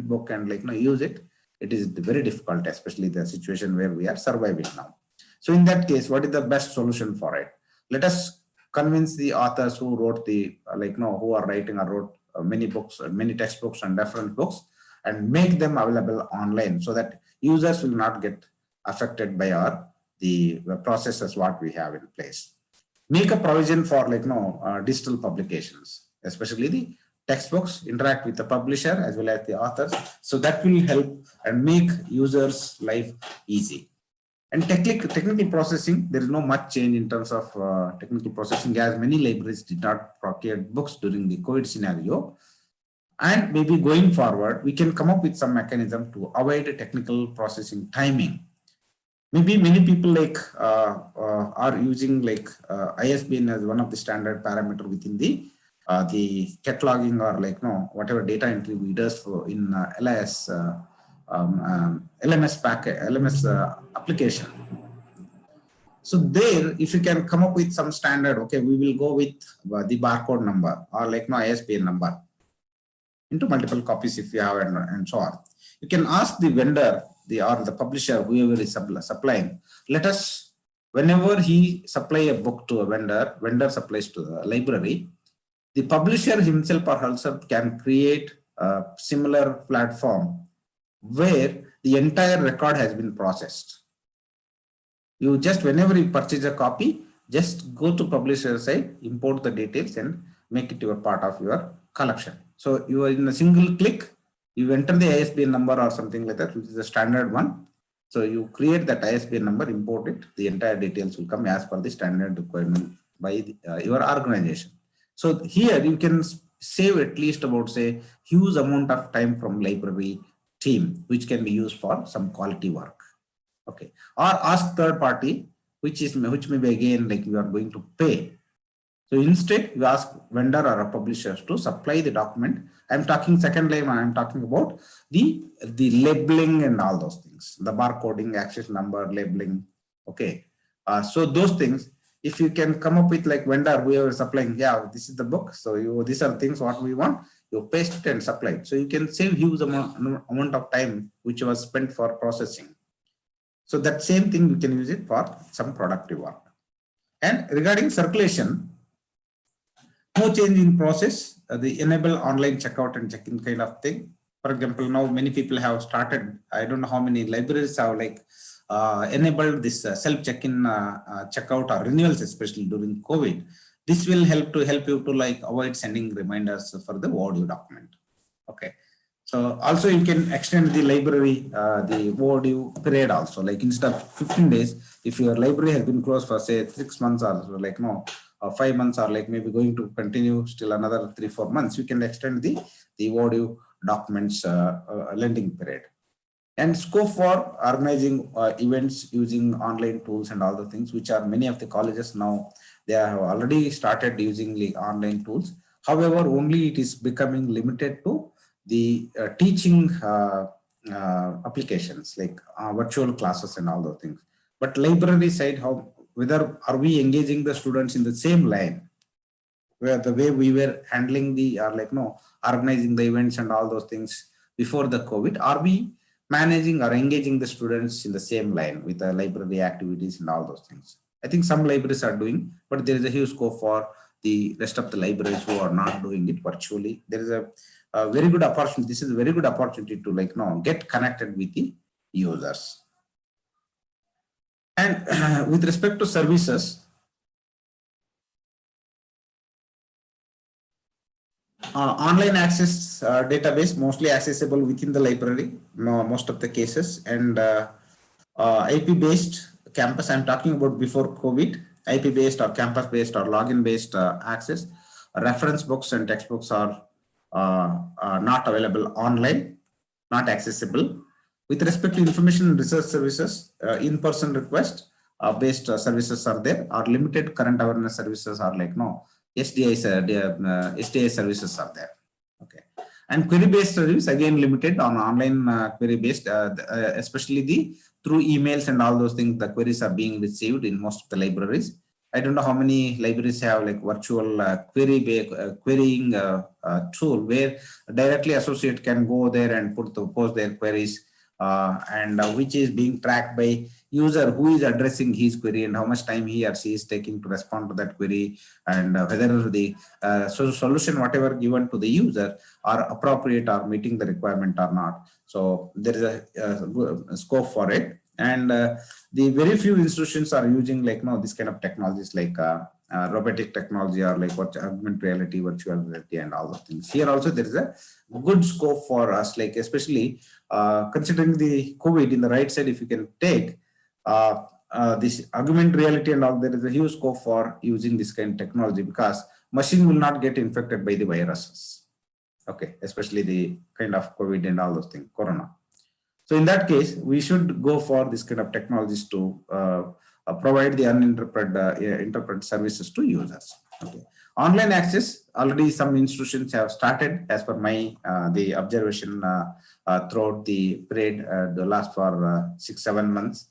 book and use it? It is very difficult, especially the situation where we are surviving now. So in that case, what is the best solution for it? Let us convince the authors who wrote the who are writing or wrote many books, many textbooks and different books, and make them available online so that users will not get affected by the processes what we have in place. Make a provision for digital publications, especially the textbooks, interact with the publisher as well as the authors. So that will help and make users' life easy. And technical processing, there is no much change in terms of technical processing, as many libraries did not procure books during the COVID scenario. And maybe going forward, we can come up with some mechanism to avoid technical processing timing. Maybe many people are using ISBN as one of the standard parameter within the cataloging or whatever data entry we does for in LMS application. So there, if you can come up with some standard, okay, we will go with the barcode number or ISBN number into multiple copies if you have and so on. You can ask the vendor or the publisher, whoever is supplying, let us, whenever he supply a book to a vendor supplies to the library, the publisher himself or herself can create a similar platform where the entire record has been processed. You just, whenever you purchase a copy, just go to publisher site, import the details and make it your part of your collection. So you are in a single click, you enter the ISBN number or something like that, which is the standard one. So you create that ISBN number, import it, the entire details will come as per the standard requirement by your organization. So here you can save at least about, say, huge amount of time from library team, which can be used for some quality work. Okay. Or ask third party, which may be again you are going to pay. So instead, you ask vendor or a publisher to supply the document. I'm talking second line, I'm talking about the labeling and all those things, the barcoding, access number, labeling. Okay. So those things, if you can come up with vendor, whoever is supplying, yeah, this is the book. So these are things what we want, you paste it and supply it. So you can save huge amount of time, which was spent for processing. So that same thing, you can use it for some productive work. And regarding circulation, no change in process, the enable online checkout and check-in kind of thing. For example, now many people have started, I don't know how many libraries have enabled this self-check-in, checkout or renewals, especially during COVID. This will help you to avoid sending reminders for the audio document. Okay. So also you can extend the library, the overdue period also, instead of 15 days, if your library has been closed for say 6 months or 5 months or maybe going to continue still another 3-4 months, you can extend the overdue documents lending period. And scope for organizing events using online tools and all the things, which are many of the colleges now, they have already started using the online tools. However, only it is becoming limited to the teaching applications virtual classes and all those things. But library side, whether are we engaging the students in the same line, where the way we were handling the organizing the events and all those things before the COVID, are we managing or engaging the students in the same line with the library activities and all those things? I think some libraries are doing, but there is a huge scope for the rest of the libraries who are not doing it virtually. There is a very good opportunity. This is a very good opportunity to get connected with the users. And with respect to services, online access database mostly accessible within the library, most of the cases, and IP based campus. I'm talking about before COVID, IP based or campus based or login based access. Reference books and textbooks are not available online, not accessible. With respect to information and research services, in-person request based services are there, or limited current awareness services are like no SDI services are there. Okay, and query-based service again limited on online query-based, especially the through emails and all those things. The queries are being received in most of the libraries. I don't know how many libraries have like virtual querying tool where directly associate can go there and post their queries. And which is being tracked by user who is addressing his query and how much time he or she is taking to respond to that query, and whether the solution whatever given to the user are appropriate or meeting the requirement or not. So there is a scope for it, and the very few institutions are using like this kind of technologies like robotic technology or like what augmented reality, virtual reality, and all those things. Here also there is a good scope for us, like especially considering the COVID in the right side, if you can take this augmented reality and all, there is a huge scope for using this kind of technology because machine will not get infected by the viruses. Okay, especially the kind of COVID and all those things, corona. So in that case, we should go for this kind of technologies to provide the interpret services to users. Okay. Online access, already some institutions have started as per my the observation throughout the period, the last for 6-7 months.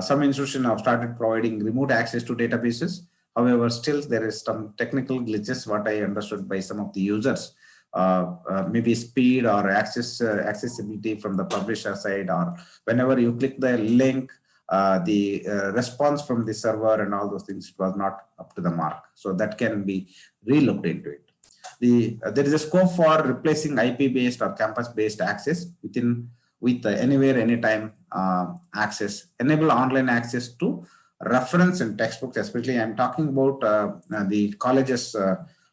Some institutions have started providing remote access to databases. However, still there is some technical glitches, what I understood by some of the users. Maybe speed or accessibility from the publisher side, or whenever you click the link, the response from the server and all those things was not up to the mark. So that can be relooked into it. There is a scope for replacing IP-based or campus-based access with anywhere, anytime access. Enable online access to reference and textbooks, especially I'm talking about the colleges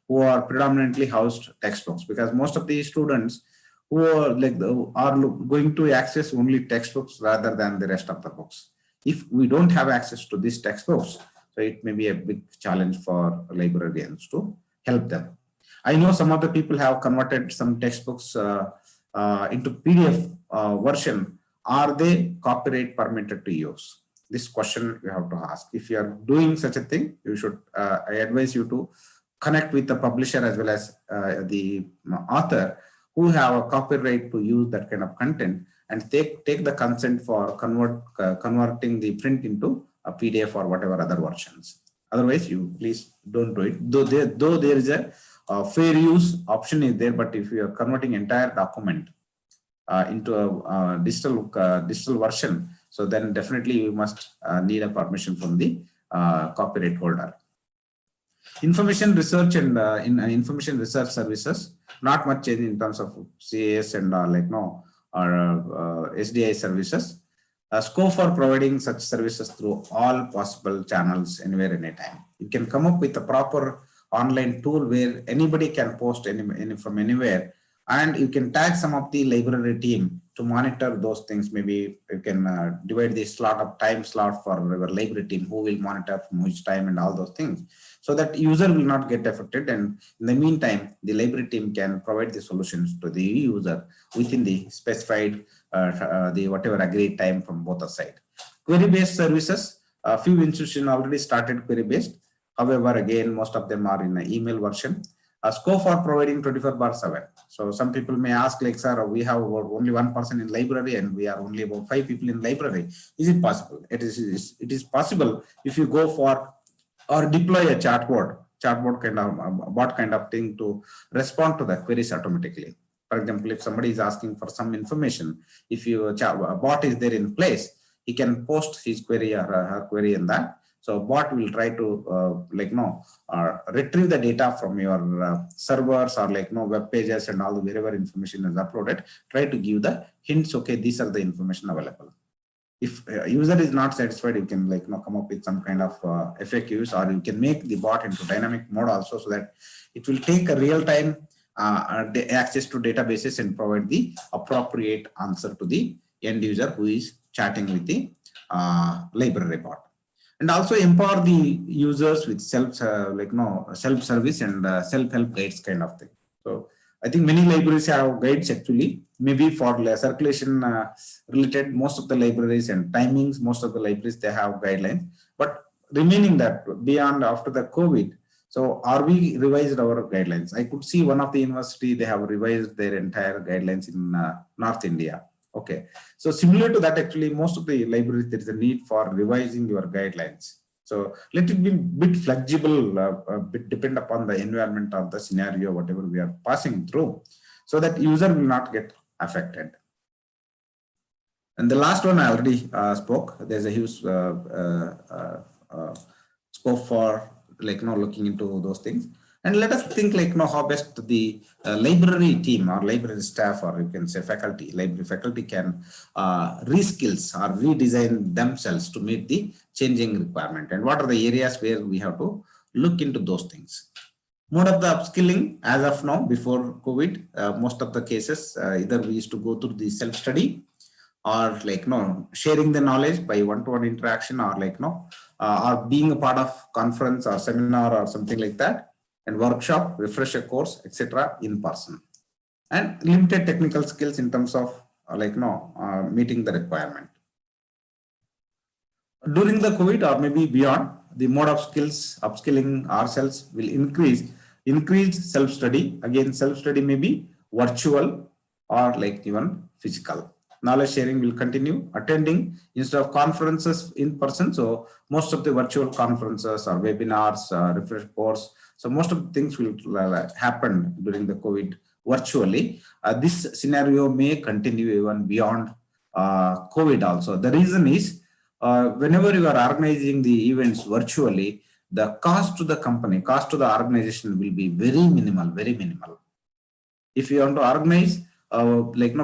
who are predominantly housed textbooks, because most of the students who are going to access only textbooks rather than the rest of the books. If we don't have access to these textbooks, so it may be a big challenge for librarians to help them. I know some of the people have converted some textbooks into PDF version. Are they copyright permitted to use? This question you have to ask. If you are doing such a thing, you should, I advise you to connect with the publisher as well as the author who have a copyright to use that kind of content, and take the consent for converting the print into a PDF or whatever other versions. Otherwise, you please don't do it. Though there is a fair use option is there, but if you are converting entire document into a digital version, so then definitely you must need a permission from the copyright holder. Information research and information research services, not much change in terms of CAS and SDI services. Scope for providing such services through all possible channels, anywhere, anytime. You can come up with a proper online tool where anybody can post from anywhere, and you can tag some of the library team to monitor those things. Maybe you can divide the time slot for your library team who will monitor from which time and all those things, so that user will not get affected, and in the meantime the library team can provide the solutions to the user within the specified the whatever agreed time from both the side. Query based services, a few institutions already started query based. However, again, most of them are in an email version. A scope for providing 24/7. So some people may ask, like, sir, we have only one person in library and we are only about 5 people in library. Is it possible? It is possible if you go for or deploy a chatbot kind of bot kind of thing to respond to the queries automatically. For example, if somebody is asking for some information, if a bot is there in place, he can post his query or her query in that. So bot will try to retrieve the data from your servers or web pages and all, wherever information is uploaded, try to give the hints. Okay, these are the information available. If a user is not satisfied, you can come up with some kind of FAQs, or you can make the bot into dynamic mode also, so that it will take a real time access to databases and provide the appropriate answer to the end user who is chatting with the library bot. And also empower the users with self-service and self-help guides kind of thing. So I think many libraries have guides actually. Maybe for circulation related, most of the libraries and timings, most of the libraries, they have guidelines. But remaining that beyond after the COVID, so are we revised our guidelines? I could see one of the university, they have revised their entire guidelines in North India. Okay. So similar to that, actually, most of the libraries, there is a need for revising your guidelines. So let it be a bit flexible, a bit depend upon the environment of the scenario, whatever we are passing through, so that user will not get affected. And the last one I already spoke. There's a huge scope for looking into those things. And let us think how best the library team or library staff, or you can say faculty, library faculty can reskills or redesign themselves to meet the changing requirement, and what are the areas where we have to look into those things. Mode of the upskilling as of now, before COVID, most of the cases, either we used to go through the self-study or sharing the knowledge by one-to-one interaction, or or being a part of conference or seminar or something like that, and workshop, refresher course, etc. in person, and limited technical skills in terms of meeting the requirement. During the COVID or maybe beyond, the mode of skills, upskilling ourselves will increase self-study. Again, self-study may be virtual or even physical. Knowledge sharing will continue, attending instead of conferences in person. So most of the virtual conferences or webinars, refresh course. So most of the things will happen during the COVID virtually. This scenario may continue even beyond COVID also. The reason is whenever you are organizing the events virtually, the cost to the company, cost to the organization will be very minimal, very minimal. If you want to organize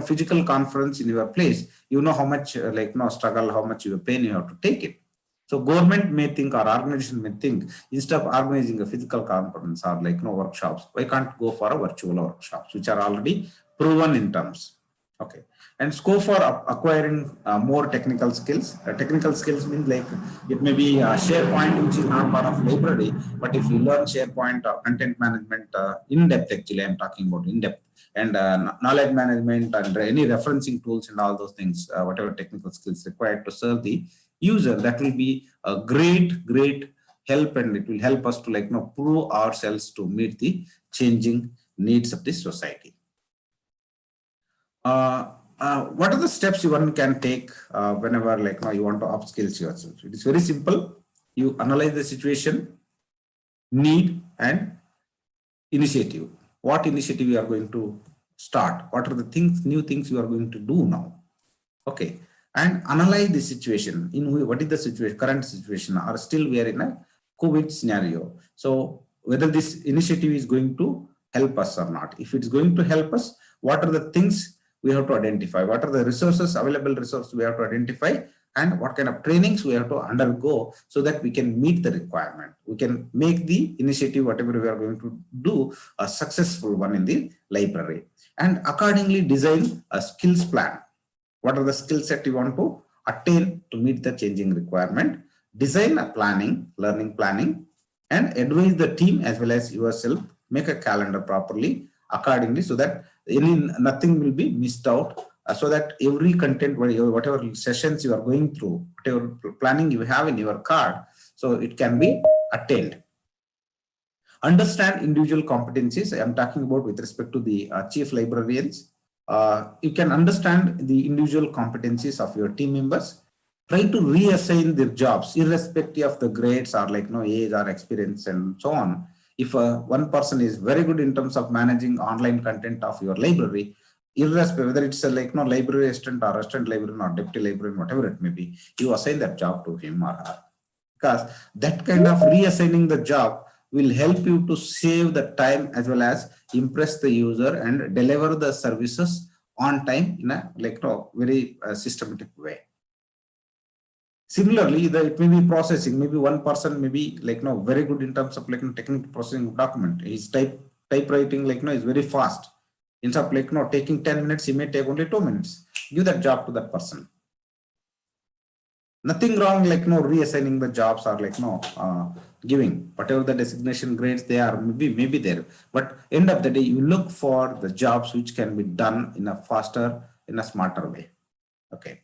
physical conference in your place, you know how much struggle, how much pain you have to take it. So government may think, or organization may think, instead of organizing a physical conference or workshops, why can't go for a virtual workshops, which are already proven in terms. Okay. And scope for acquiring more technical skills. Technical skills means it may be SharePoint, which is not part of library, but if you learn SharePoint or content management in depth, actually I'm talking about in depth, and knowledge management and any referencing tools and all those things, whatever technical skills required to serve the user, that will be a great help, and it will help us to prove ourselves to meet the changing needs of this society. What are the steps one can take whenever you want to upskill yourself? It is very simple. You analyze the situation, need, and initiative. What initiative you are going to start? What are the new things you are going to do now? Okay, and analyze the situation. What is the situation, current situation, or still we are in a COVID scenario. So whether this initiative is going to help us or not. If it's going to help us, what are the things we have to identify? What are the resources, available resources we have to identify, and what kind of trainings we have to undergo so that we can meet the requirement. We can make the initiative, whatever we are going to do, a successful one in the library, and accordingly design a skills plan. What are the skill set you want to attain to meet the changing requirement? Design a planning, learning planning, and advise the team as well as yourself. Make a calendar properly accordingly so that nothing will be missed out, so that every content, whatever sessions you are going through, whatever planning you have in your card, so it can be attained. Understand individual competencies. I am talking about with respect to the chief librarians. You can understand the individual competencies of your team members. Try to reassign their jobs irrespective of the grades or age or experience and so on. If one person is very good in terms of managing online content of your library, irrespective whether it's a library assistant or assistant librarian or deputy librarian, whatever it may be, you assign that job to him or her, because that kind of reassigning the job will help you to save the time as well as impress the user and deliver the services on time in a very systematic way. Similarly, it may be processing. Maybe one person may be very good in terms of technical processing of document. His typewriting is very fast. Instead of taking 10 minutes, he may take only 2 minutes. Give that job to that person. Nothing wrong, like no reassigning the jobs or like no giving whatever the designation grades they are, maybe there. But end of the day, you look for the jobs which can be done in a faster, in a smarter way. Okay.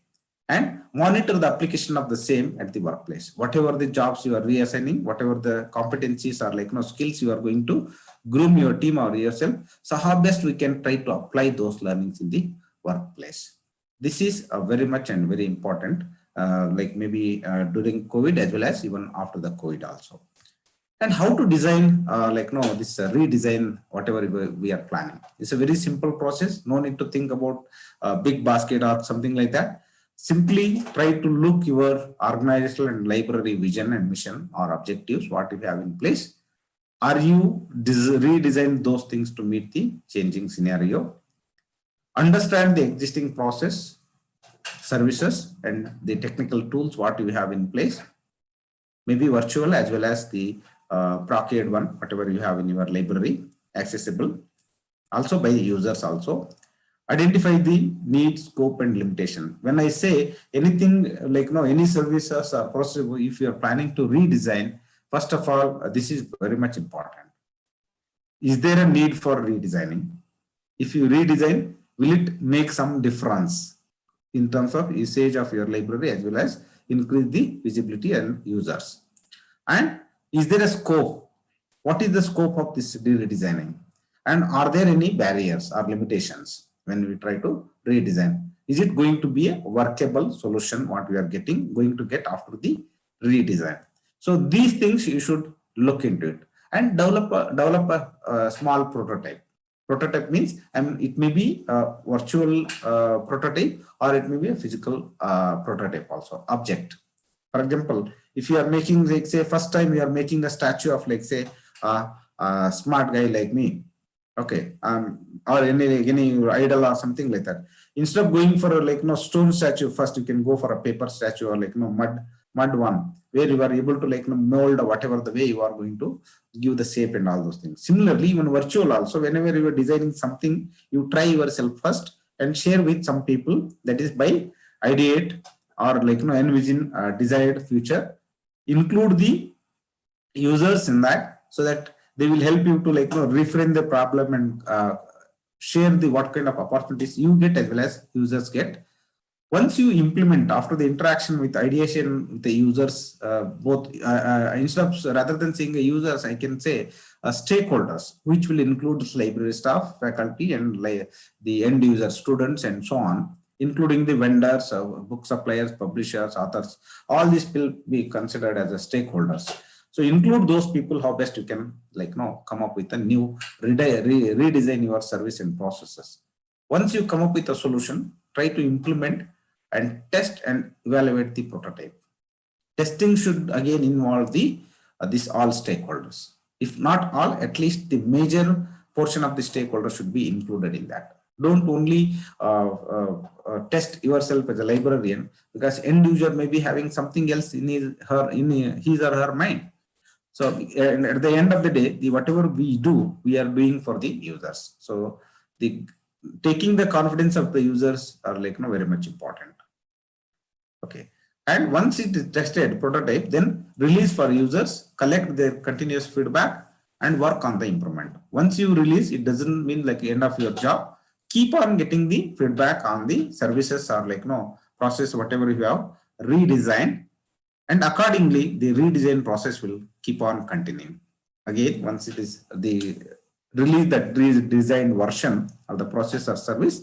And monitor the application of the same at the workplace. Whatever the jobs you are reassigning, whatever the competencies or like no skills you are going to groom your team or yourself. So how best we can try to apply those learnings in the workplace. This is very much and very important, like maybe during COVID as well as even after the COVID also. And how to design like no this redesign whatever we are planning. It's a very simple process. No need to think about a big basket or something like that. Simply try to look your organizational and library vision and mission or objectives, what you have in place. Are you redesign those things to meet the changing scenario? Understand the existing process, services, and the technical tools, what you have in place. Maybe virtual as well as the procured one, whatever you have in your library, accessible. Also by users also. Identify the need, scope, and limitation. When I say anything like no any services or process, if you are planning to redesign, first of all, this is very much important. Is there a need for redesigning? If you redesign, will it make some difference in terms of usage of your library as well as increase the visibility and users? And is there a scope? What is the scope of this redesigning? And are there any barriers or limitations when we try to redesign? Is it going to be a workable solution what we are going to get after the redesign? So these things you should look into it and develop a small prototype. Prototype means it may be a virtual prototype or it may be a physical prototype also, object. For example, if you are making, like say, first time you are making a statue of, like say, a smart guy like me, okay, or any idol or something like that. Instead of going for a like no stone statue, first you can go for a paper statue or like no mud one, where you are able to like mold or whatever the way you are going to give the shape and all those things. Similarly, even virtual also, whenever you are designing something, you try yourself first and share with some people, that is by ideate or like envision desired future. Include the users in that so that they will help you to like reframe the problem and share the what kind of opportunities you get as well as users get. Once you implement, after the interaction with ideation with the users, both instead of rather than saying users, I can say stakeholders, which will include library staff, faculty, and the end user, students, and so on, including the vendors, book suppliers, publishers, authors. All these will be considered as a stakeholders. So include those people, how best you can come up with a new redesign your service and processes. Once you come up with a solution, try to implement and test and evaluate the prototype. Testing should again involve these all stakeholders. If not all, at least the major portion of the stakeholders should be included in that. Don't only test yourself as a librarian, because end user may be having something else in his or her mind. So and at the end of the day, whatever we do, we are doing for the users. So taking the confidence of the users are very much important. Okay, and once it is tested, prototype, then release for users, collect their continuous feedback and work on the improvement. Once you release, it doesn't mean like the end of your job. Keep on getting the feedback on the services or process, whatever you have redesigned, and accordingly the redesign process will keep on continuing. Again, once it is the release that redesigned version of the process or service,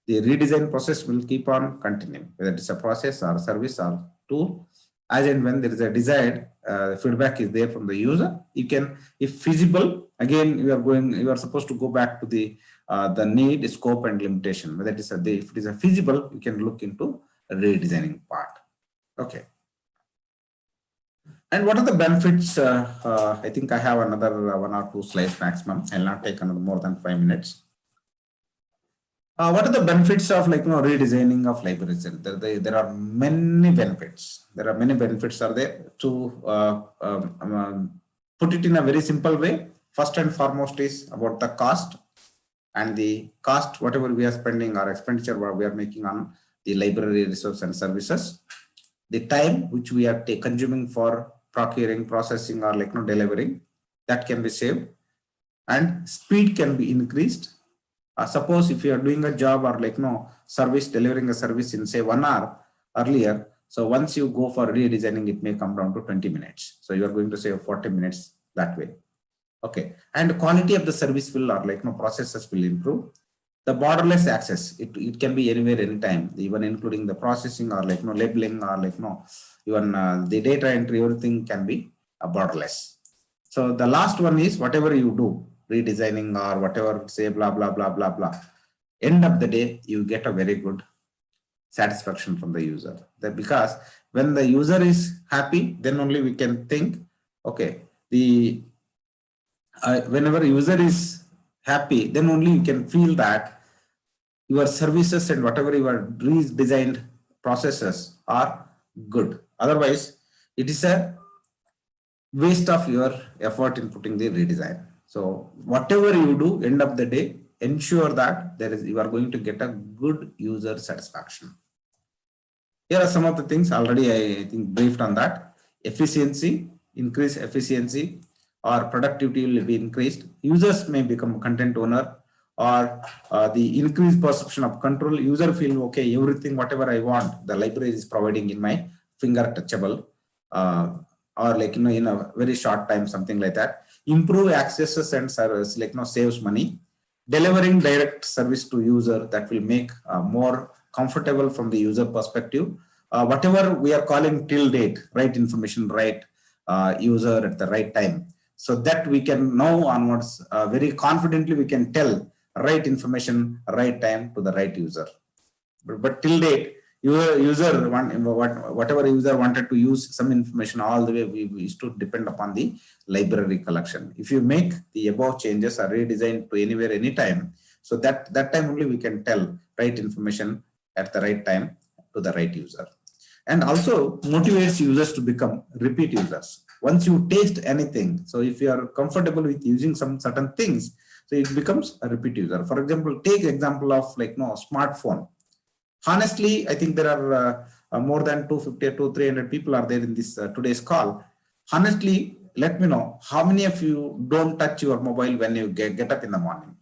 the redesign process will keep on continuing, whether it's a process or service or tool. As and when there is a desired feedback is there from the user, you can, if feasible, again you are supposed to go back to the need, scope, and limitation. Whether it is if it is a feasible, you can look into a redesigning part. Okay. And what are the benefits? I think I have another 1 or 2 slides maximum. I'll not take another more than 5 minutes. What are the benefits of redesigning of libraries? There are many benefits. There are many benefits are there. To put it in a very simple way, first and foremost is about the cost, and the cost, whatever we are spending or expenditure what we are making on the library resource and services. the time which we are consuming for procuring, processing, or delivering, that can be saved, and speed can be increased. Suppose if you are doing a job or service, delivering a service in say 1 hour earlier, so once you go for redesigning, it may come down to 20 minutes. So you are going to save 40 minutes that way. Okay, and quality of the service will, or processes will improve. The borderless access, it can be anywhere, anytime, even including the processing or labeling or even the data entry, everything can be borderless. So the last one is whatever you do, redesigning or whatever, say blah, blah, blah, blah, blah. End of the day, you get a very good satisfaction from the user. That because when the user is happy, then only we can think, okay, whenever user is happy, then only you can feel that your services and whatever your redesigned processes are good. Otherwise, it is a waste of your effort in putting the redesign. So whatever you do, end of the day, ensure that you are going to get a good user satisfaction. Here are some of the things already I think briefed on that. Efficiency, increase efficiency, or productivity will be increased. Users may become content owner, or the increased perception of control. User feel, okay, everything, whatever I want, the library is providing in my finger touchable, or in a very short time, something like that. Improve accesses and service, saves money. Delivering direct service to user, that will make more comfortable from the user perspective. Whatever we are calling till date, right information, right user at the right time. So that we can now onwards, very confidently we can tell right information, right time to the right user. But till date, whatever user wanted to use some information, all the way we used to depend upon the library collection. If you make the above changes or redesign to anywhere, anytime, so that time only we can tell right information at the right time to the right user. And also motivates users to become repeat users. Once you taste anything, so if you are comfortable with using some certain things, so it becomes a repeat user. For example, take example of smartphone. Honestly, I think there are more than 250 to 300 people are there in this today's call. Honestly, let me know how many of you don't touch your mobile when you get up in the morning.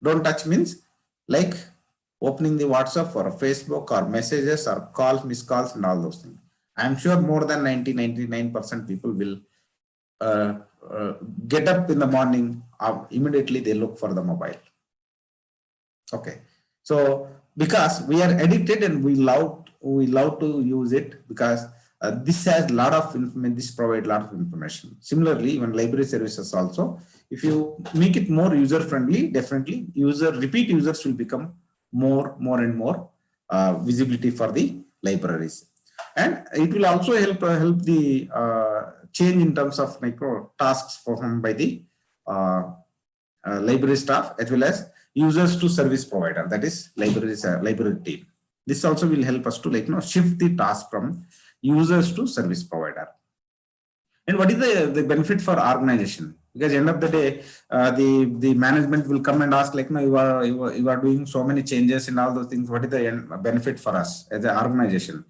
Don't touch means like opening the WhatsApp or Facebook or messages or calls, missed calls, and all those things. I'm sure more than 99% people will get up in the morning, immediately they look for the mobile. Okay, so because we are addicted and we love to use it, because this has a lot of information, this provides a lot of information. Similarly, even library services also, if you make it more user friendly, definitely repeat users will become more and more visibility for the libraries. And it will also help the change in terms of micro tasks performed by the library staff, as well as users to service provider, that is library team. This also will help us to shift the task from users to service provider. And what is the benefit for organization? Because end of the day, the management will come and ask, no, you are doing so many changes and all those things. What is the benefit for us as an organization?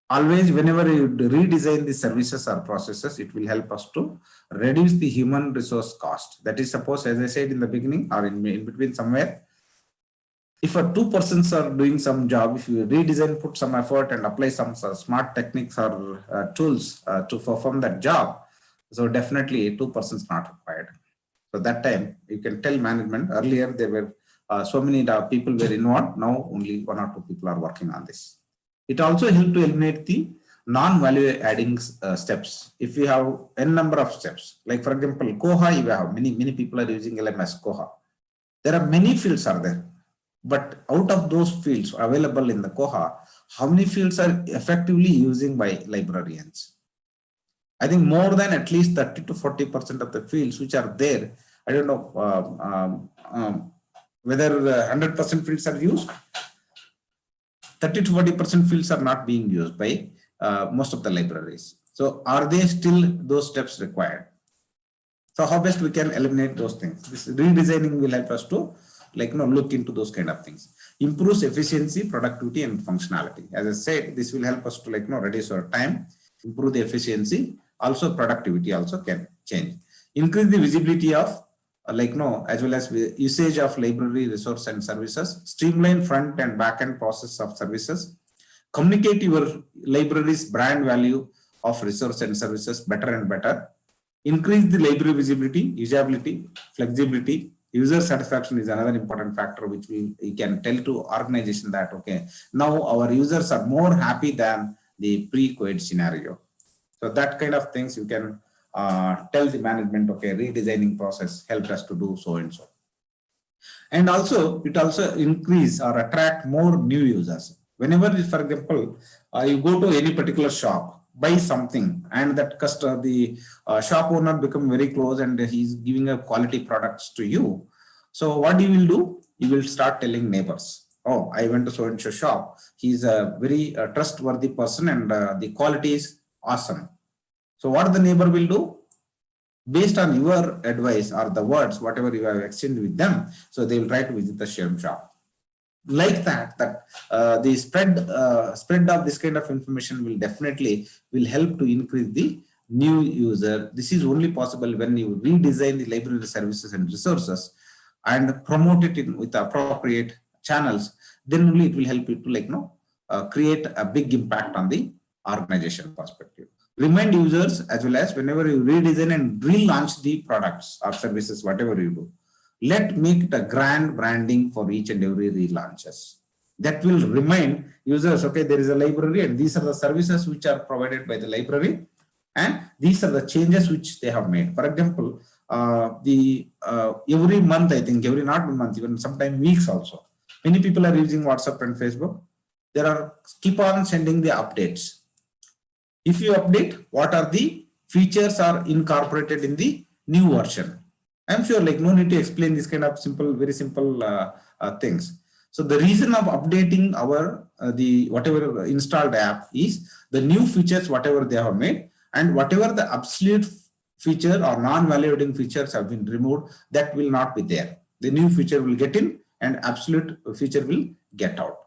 Always, whenever you redesign the services or processes, it will help us to reduce the human resource cost. That is, suppose, as I said in the beginning or in between somewhere, if two persons are doing some job, if you redesign, put some effort and apply some smart techniques or tools to perform that job, so definitely 2 persons not required. So that time you can tell management, earlier there were so many people were involved, now only 1 or 2 people are working on this. It also helps to eliminate the non-value adding steps. If you have n number of steps, like for example, Koha, you have many people are using LMS Koha. There are many fields are there, but out of those fields available in the Koha, how many fields are effectively using by librarians? I think more than at least 30 to 40% of the fields which are there. I don't know whether 100% fields are used. 30 to 40% fields are not being used by most of the libraries. So are they still those steps required? So how best we can eliminate those things? This redesigning will help us to look into those kind of things. improves efficiency, productivity, and functionality. As I said, this will help us to reduce our time, improve the efficiency, also productivity also can change. Increase the visibility of as well as usage of library resource and services, streamline front and back end process of services, communicate your library's brand value of resource and services better and better, increase the library visibility, usability, flexibility. User satisfaction is another important factor which we can tell to organization that, okay, now our users are more happy than the pre-COVID scenario. So that kind of things you can tell the management, okay, redesigning process helped us to do so and so. And also, it also increase or attract more new users. Whenever, for example, you go to any particular shop, buy something, and that customer, the shop owner become very close and he's giving a quality products to you. So what you will do? You will start telling neighbors, oh, I went to so and so shop. He's a very trustworthy person and the quality is awesome. So what the neighbor will do? Based on your advice or the words, whatever you have exchanged with them, so they will try to visit the same shop. Like that the spread of this kind of information will definitely help to increase the new user. This is only possible when you redesign the library services and resources and promote it with appropriate channels. Then only it will help you to create a big impact on the organization perspective. Remind users as well as whenever you redesign and relaunch the products or services, whatever you do, make it a grand branding for each and every relaunches. That will remind users, okay, there is a library and these are the services which are provided by the library and these are the changes which they have made. For example, every month, I think not month, even sometimes weeks also, many people are using WhatsApp and Facebook. Keep on sending the updates. If you update, what are the features are incorporated in the new version? I'm sure no need to explain this kind of very simple things. So the reason of updating our whatever installed app is the new features, whatever they have made, and whatever the absolute feature or non-validating features have been removed, that will not be there. The new feature will get in and absolute feature will get out.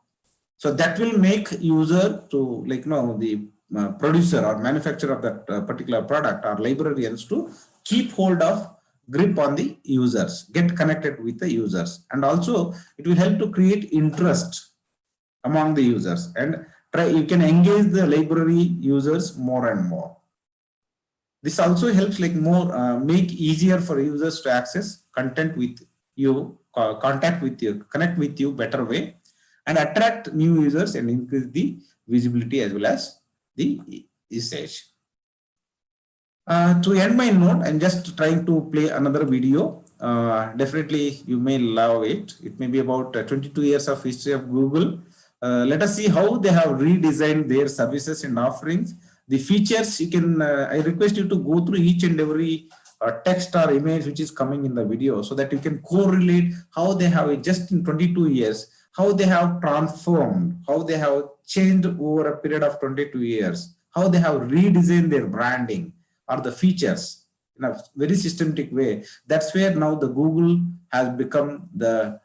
So that will make user to the producer or manufacturer of that particular product or librarians to keep hold of grip on the users, get connected with the users, and also it will help to create interest among the users and you can engage the library users more and more. This also helps make easier for users to access content with you, contact with you, connect with you better way, and attract new users and increase the visibility as well as the usage. To end my note, I'm just trying to play another video. Definitely you may love it. It may be about 22 years of history of Google. Let us see how they have redesigned their services and offerings. The features, you can, I request you to go through each and every text or image which is coming in the video so that you can correlate how they have just in 22 years, how they have transformed, how they have changed over a period of 22 years, how they have redesigned their branding or the features in a very systematic way. That's where now the Google has become the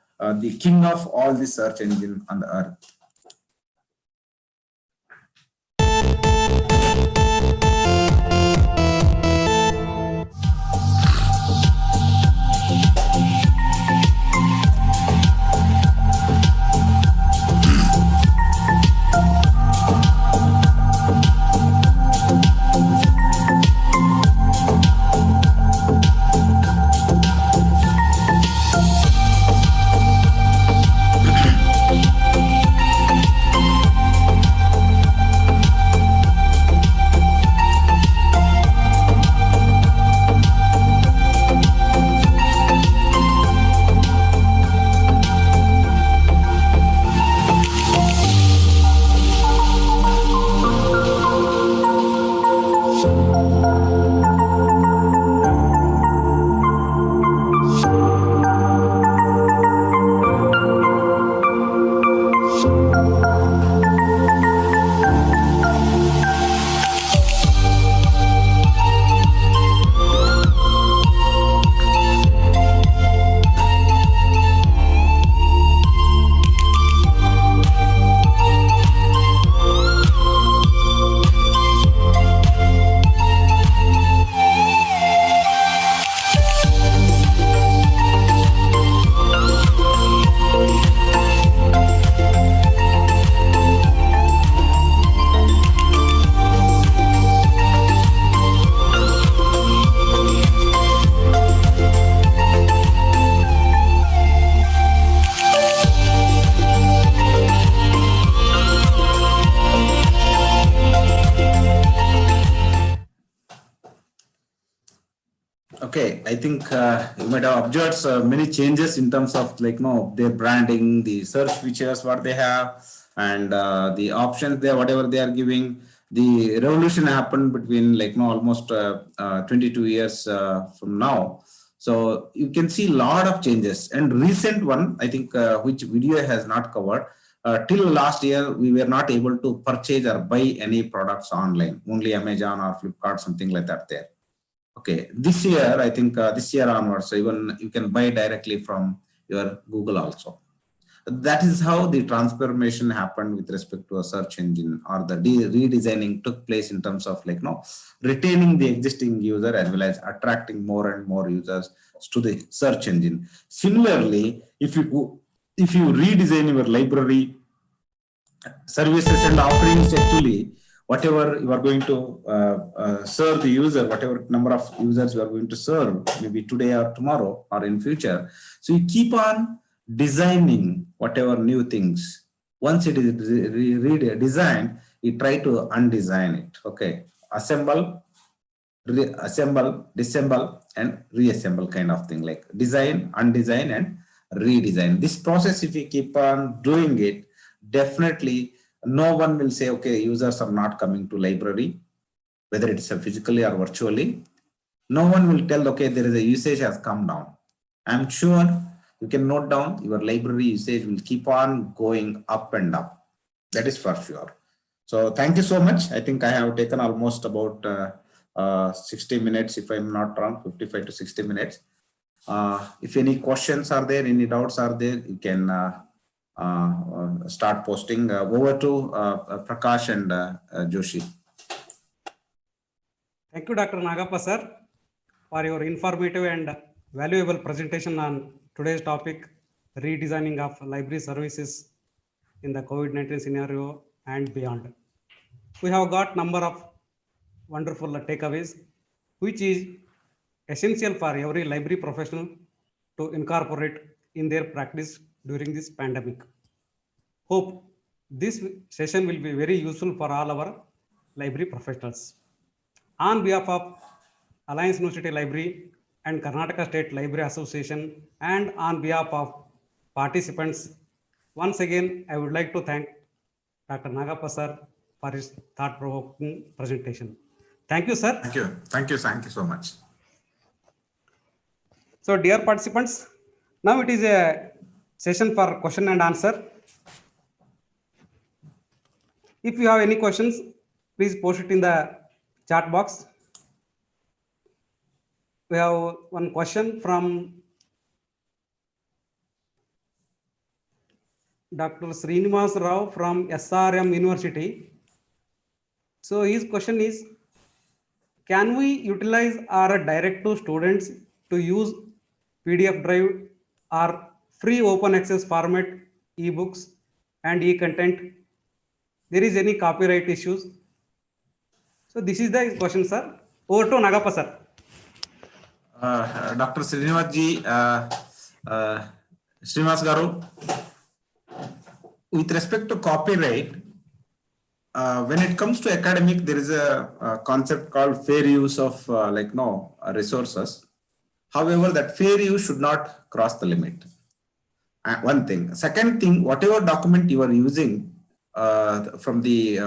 king of all the search engine on the earth. I think you might have observed many changes in terms of like their branding, the search features what they have, and the options there whatever they are giving. The revolution happened between like almost 22 years from now. So you can see a lot of changes. And recent one, I think, which video has not covered. Till last year, we were not able to purchase or buy any products online. Only Amazon or Flipkart, something like that there. Okay, this year, I think this year onwards, so even you can buy directly from your Google also. That is how the transformation happened with respect to a search engine, or the redesigning took place in terms of like retaining the existing user as well as attracting more and more users to the search engine. Similarly, if you redesign your library services and offerings, actually whatever you are going to serve the user, whatever number of users you are going to serve, maybe today or tomorrow or in future. So you keep on designing whatever new things. Once it is redesigned, you try to undesign it. Okay, assemble, assemble, disassemble, and reassemble kind of thing, like design, undesign, and redesign. This process, if you keep on doing it, definitely no one will say, okay, users are not coming to library, whether it's physically or virtually. No one will tell, okay, there is a usage has come down. I'm sure you can note down your library usage will keep on going up and up. That is for sure. So thank you so much. I think I have taken almost about 60 minutes, if I'm not wrong, 55 to 60 minutes. If any questions are there, any doubts are there, you can start posting. Over to Prakash and Joshi. Thank you, Dr. Nagappa sir, for your informative and valuable presentation on today's topic, redesigning of library services in the COVID-19 scenario and beyond. We have got number of wonderful takeaways, which is essential for every library professional to incorporate in their practice during this pandemic. Hope this session will be very useful for all our library professionals. On behalf of Alliance University Library and Karnataka State Library Association, and on behalf of participants, once again, I would like to thank Dr. Nagappa sir for his thought-provoking presentation. Thank you, sir. Thank you. Thank you. Thank you so much. So, dear participants, now it is a session for question and answer. If you have any questions, please post it in the chat box. We have one question from Dr. Srinivas Rao from SRM University. So his question is, can we utilize or direct to students to use PDF drive or free open access format ebooks and e-content? There is any copyright issues? So this is the question, sir. Over to Nagappa sir. Dr. Srinivas ji, Srinivas garu, with respect to copyright, when it comes to academic, there is a concept called fair use of resources. However, that fair use should not cross the limit. One thing. Second thing, whatever document you are using from the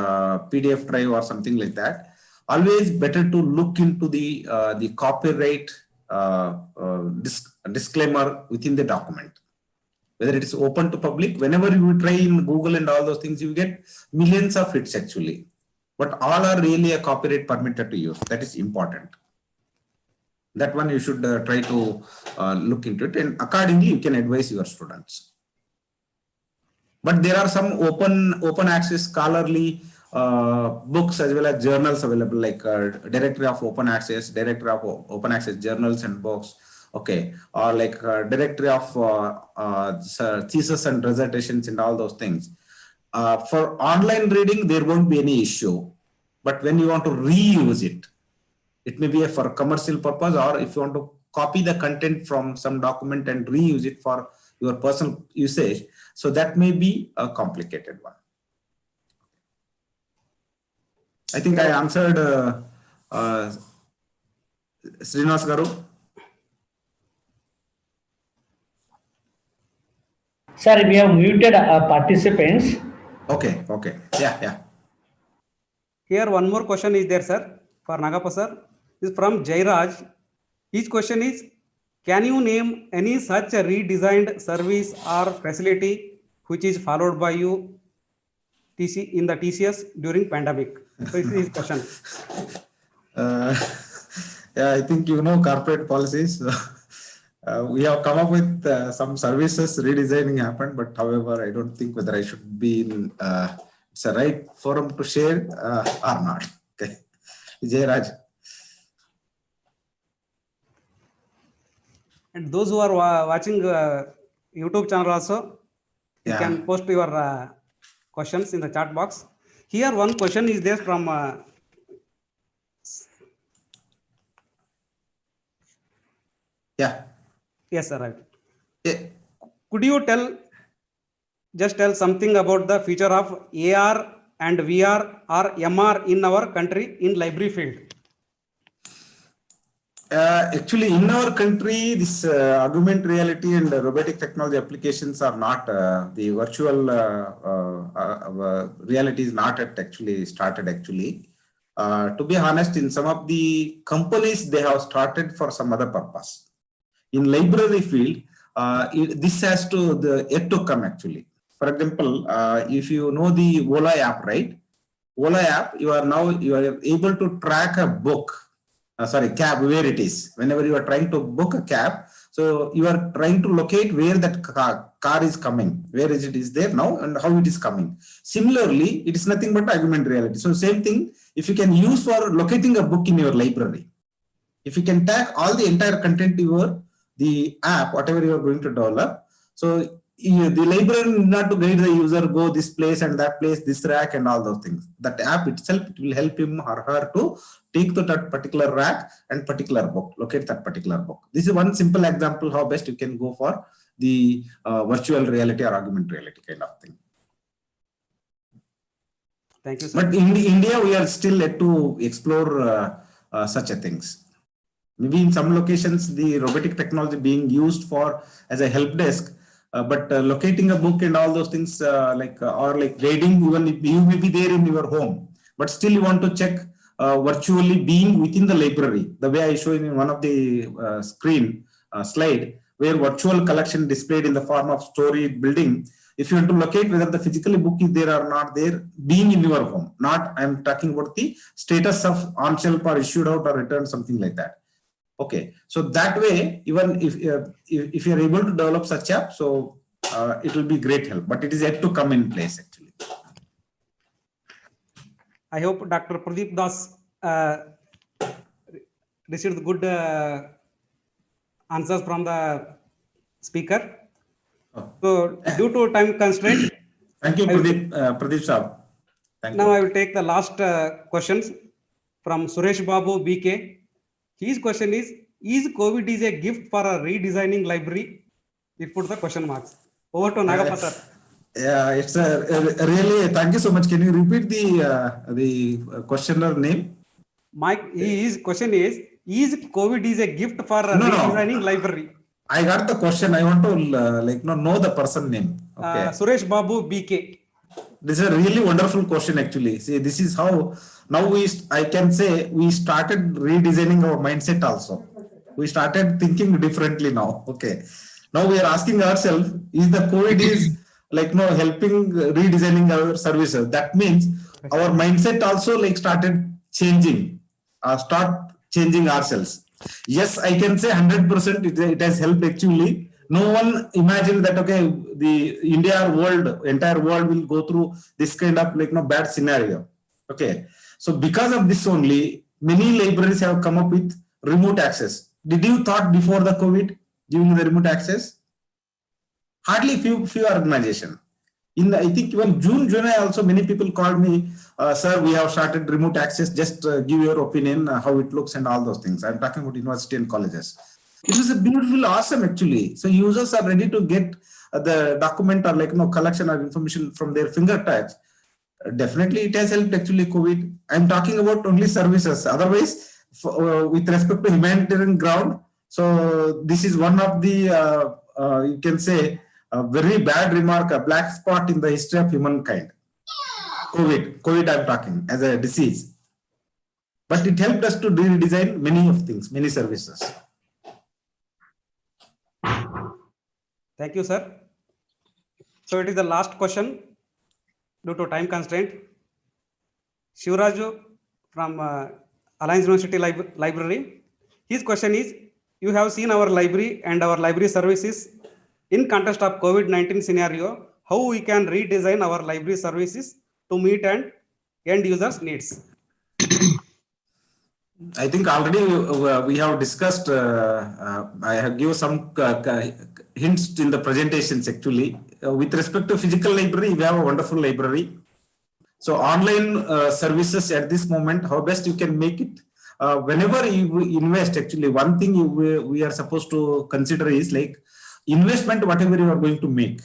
PDF drive or something like that, always better to look into the copyright disclaimer within the document. Whether it is open to public, whenever you try in Google and all those things, you get millions of hits actually. But all are really a copyright permitted to use. That is important. That one you should try to look into it, and accordingly you can advise your students. But there are some open access scholarly books as well as journals available, like Directory of Open Access, Directory of Open Access Journals and Books, okay, or like Directory of thesis and dissertations and all those things. For online reading, there won't be any issue. But when you want to reuse it, it may be for commercial purpose, or if you want to copy the content from some document and reuse it for your personal usage, so that may be a complicated one. I think I answered Srinivas garu. Sir, we have muted participants. Okay, okay. Yeah. Here one more question is there, sir, for Nagappa sir. Is from Jairaj. His question is, can you name any such a redesigned service or facility which is followed by you in the TCS during pandemic? So this is his question. Yeah, I think you know corporate policies. We have come up with some services redesigning happened, but however, I don't think whether I should be in it's a right forum to share or not. Okay, Jairaj. And those who are watching YouTube channel also, you can post your questions in the chat box. Here one question is there from yes sir, right. Could you just tell something about the future of AR and VR or MR in our country in library field? Actually, in our country, this augmented reality and robotic technology applications are not, the virtual reality is not yet actually started actually. To be honest, in some of the companies, they have started for some other purpose. In library field, this has to, yet to come actually. For example, if you know the Ola app, right? Ola app, you are able to track a book. Cab, where it is. Whenever you are trying to book a cab, so you are trying to locate where that car is coming, where is it is there now and how it is coming. Similarly, it is nothing but augmented reality. So same thing, if you can use for locating a book in your library, if you can tag all the entire content the app, whatever you are going to develop. So the librarian is not to guide the user, go this place and that place, this rack and all those things. That app itself, it will help him or her to take to that particular rack and particular book, locate that particular book. This is one simple example how best you can go for the virtual reality or augmented reality kind of thing. Thank you, sir. But in India, we are still yet to explore such a things. Maybe in some locations, the robotic technology being used for as a help desk, but locating a book and all those things or like grading, even if you may be there in your home, but still you want to check virtually being within the library. The way I show in one of the screen slide, where virtual collection displayed in the form of story building. If you want to locate whether the physical book is there or not there, being in your home, not I'm talking about the status of on shelf or issued out or returned, something like that. Okay, so that way, even if you are able to develop such app, so it will be great help, but it is yet to come in place actually. I hope Dr. Pradeep Das received good answers from the speaker. Oh. So due to time constraint, thank you, Pradeep Saab. Now I will take the last questions from Suresh Babu BK. His question is COVID is a gift for a redesigning library? He put the question marks. Over to Nagappa sir. Yeah, it's really, thank you so much. Can you repeat the questioner name? His question is COVID is a gift for a redesigning library? I got the question. I want to know the person name. Okay. Suresh Babu BK. This is a really wonderful question actually. See, this is how now I can say we started redesigning our mindset also. We started thinking differently now. Okay. Now we are asking ourselves, is the COVID is helping redesigning our services? That means our mindset also started changing, start changing ourselves. Yes, I can say 100% it has helped actually. No one imagined that, okay, the entire world will go through this kind of bad scenario. Okay. So because of this only, many libraries have come up with remote access. Did you thought before the COVID giving the remote access? Hardly few organizations. I think even June, July also many people called me, sir, we have started remote access. Just give your opinion, how it looks and all those things. I'm talking about university and colleges. It was a beautiful, awesome actually. So users are ready to get the document or collection of information from their fingertips. Definitely it has helped actually COVID. I'm talking about only services. Otherwise, with respect to humanitarian ground, so this is one of the, you can say, a very bad remark, a black spot in the history of humankind. COVID I'm talking as a disease. But it helped us to redesign many of things, many services. Thank you, sir. So it is the last question due to time constraint. Shivraju from Alliance University Library. His question is, you have seen our library and our library services in context of COVID-19 scenario, how we can redesign our library services to meet and end users' needs. I think already we have discussed, I have given some hints in the presentations actually. With respect to physical library, we have a wonderful library. So online services at this moment, how best you can make it. Whenever you invest, actually, one thing we are supposed to consider is like investment, whatever you are going to make,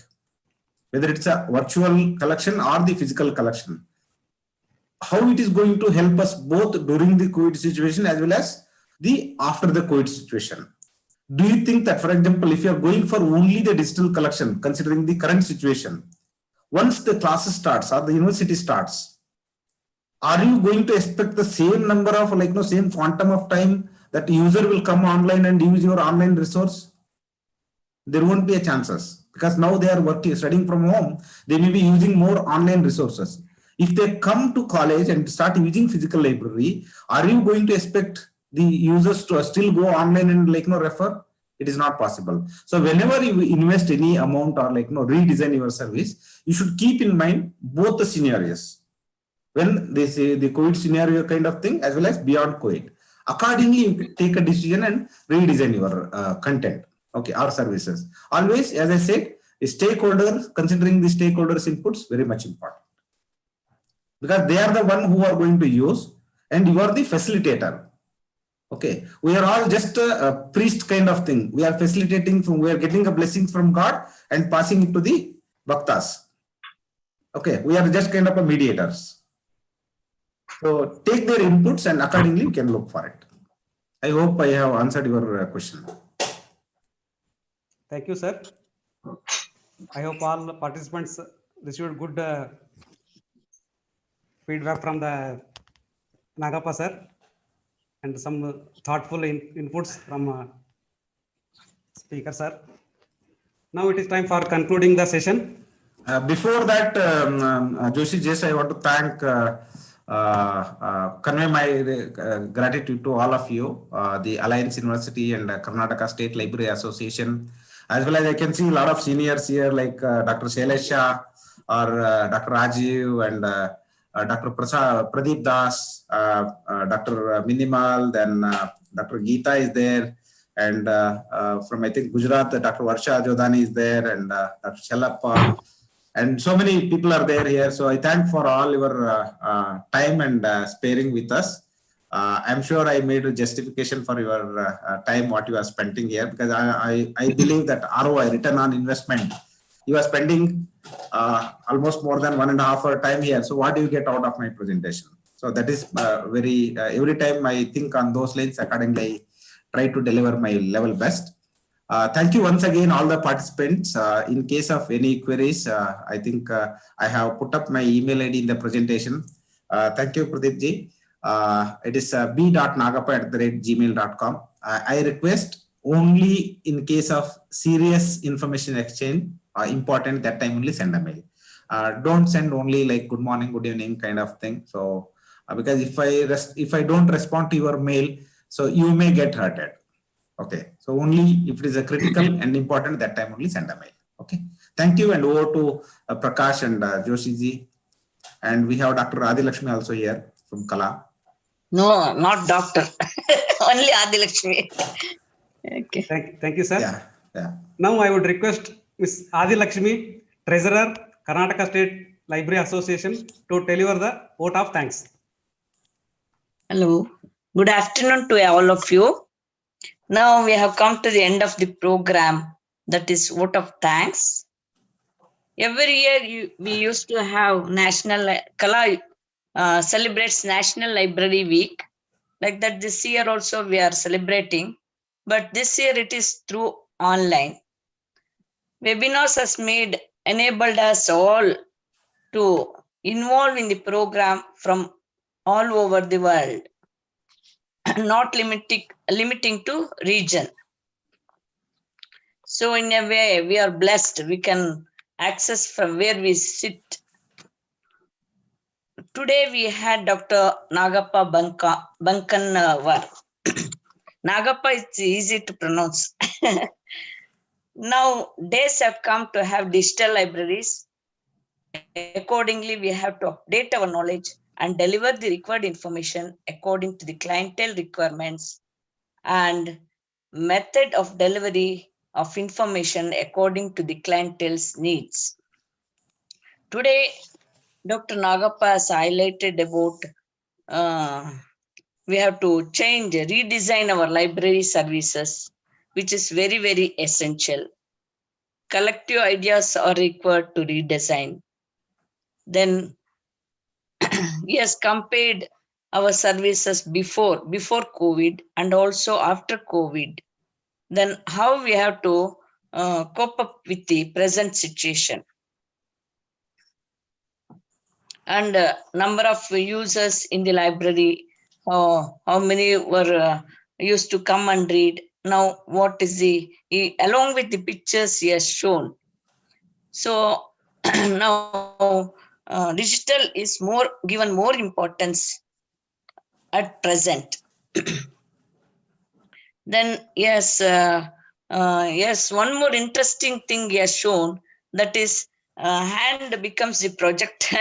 whether it's a virtual collection or the physical collection. How it is going to help us both during the COVID situation as well as the after the COVID situation. Do you think that, for example, if you are going for only the digital collection, considering the current situation, once the classes starts or the university starts, are you going to expect the same number of same quantum of time that user will come online and use your online resource? There won't be a chances, because now they are working, studying from home. They may be using more online resources. If they come to college and start using physical library, are you going to expect the users to still go online and refer? It is not possible. So whenever you invest any amount or redesign your service, you should keep in mind both the scenarios. When they say the COVID scenario kind of thing, as well as beyond COVID. Accordingly, you take a decision and redesign your content, okay, our services. Always, as I said, stakeholders, considering the stakeholders' inputs, very much important. Because they are the one who are going to use, and you are the facilitator. Okay, we are all just a priest kind of thing. We are facilitating we are getting a blessing from God and passing it to the bhaktas. Okay, we are just kind of a mediators. So take their inputs and accordingly you can look for it. I hope I have answered your question. Thank you, sir. I hope all participants received good feedback from the Nagappa sir and some thoughtful inputs from speaker sir. Now it is time for concluding the session. Before that, Joshi, just I want to thank, convey my gratitude to all of you, the Alliance University and Karnataka State Library Association, as well as I can see a lot of seniors here like Dr. Shailesha or Dr. Rajiv and Dr. Pradeep Das, Dr. Minimal, then Dr. Geeta is there, and from I think Gujarat, Dr. Varsha Jodani is there, and Dr. Chellappa, and so many people are there here. So I thank for all your time and sparing with us. I'm sure I made a justification for your time, what you are spending here, because I believe that ROI, return on investment, you are spending almost more than 1.5 hour time here. So what do you get out of my presentation? So that is very, every time I think on those lines, accordingly, try to deliver my level best. Thank you once again, all the participants. In case of any queries, I think I have put up my email ID in the presentation. Thank you, Pradeep ji. It is b.nagappa@gmail.com. I request only in case of serious information exchange, important, that time only send a mail. Don't send only like good morning, good evening kind of thing. So because if I don't respond to your mail, so you may get hurted. Okay, so only if it is a critical and important, that time only send a mail. Okay, thank you, and over to Prakash and Joshi ji, and we have Dr. Adilakshmi also here from Kala. No, not doctor. Only Adilakshmi. Okay. Thank you, sir. Yeah. Now I would request Ms. Adilakshmi, Treasurer, Karnataka State Library Association, to deliver the vote of thanks. Hello. Good afternoon to all of you. Now we have come to the end of the program, that is vote of thanks. Every year we used to have National Kala celebrates National Library Week. Like that this year also we are celebrating, but this year it is through online. Webinars has enabled us all to involve in the program from all over the world, not limiting to region. So in a way, we are blessed. We can access from where we sit. Today we had Dr. Nagappa Bakkannanavar. Nagappa is easy to pronounce. Now days have come to have digital libraries. Accordingly, we have to update our knowledge and deliver the required information according to the clientele requirements and method of delivery of information according to the clientele's needs. Today, Dr. Nagappa has highlighted about we have to change, redesign our library services, which is very, very essential. Collective ideas are required to redesign. Then he has compared our services before COVID and also after COVID. Then how we have to cope up with the present situation. And number of users in the library, how many were used to come and read. Now, what is along with the pictures he has shown. So now digital is given more importance at present. Then yes, one more interesting thing he has shown, that is hand becomes the project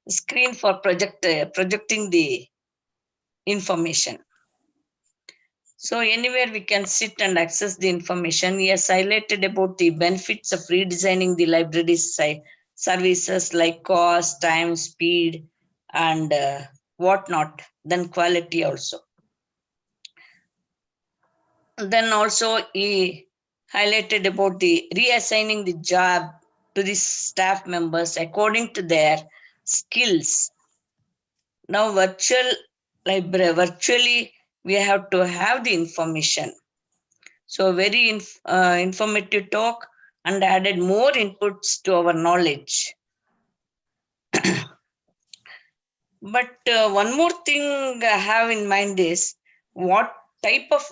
screen for projecting the information. So anywhere we can sit and access the information. He has highlighted about the benefits of redesigning the library services like cost, time, speed, and whatnot. Then quality also. Then also he highlighted about the reassigning the job to the staff members according to their skills. Now virtually we have to have the information. So very informative talk and added more inputs to our knowledge. But one more thing I have in mind is what type of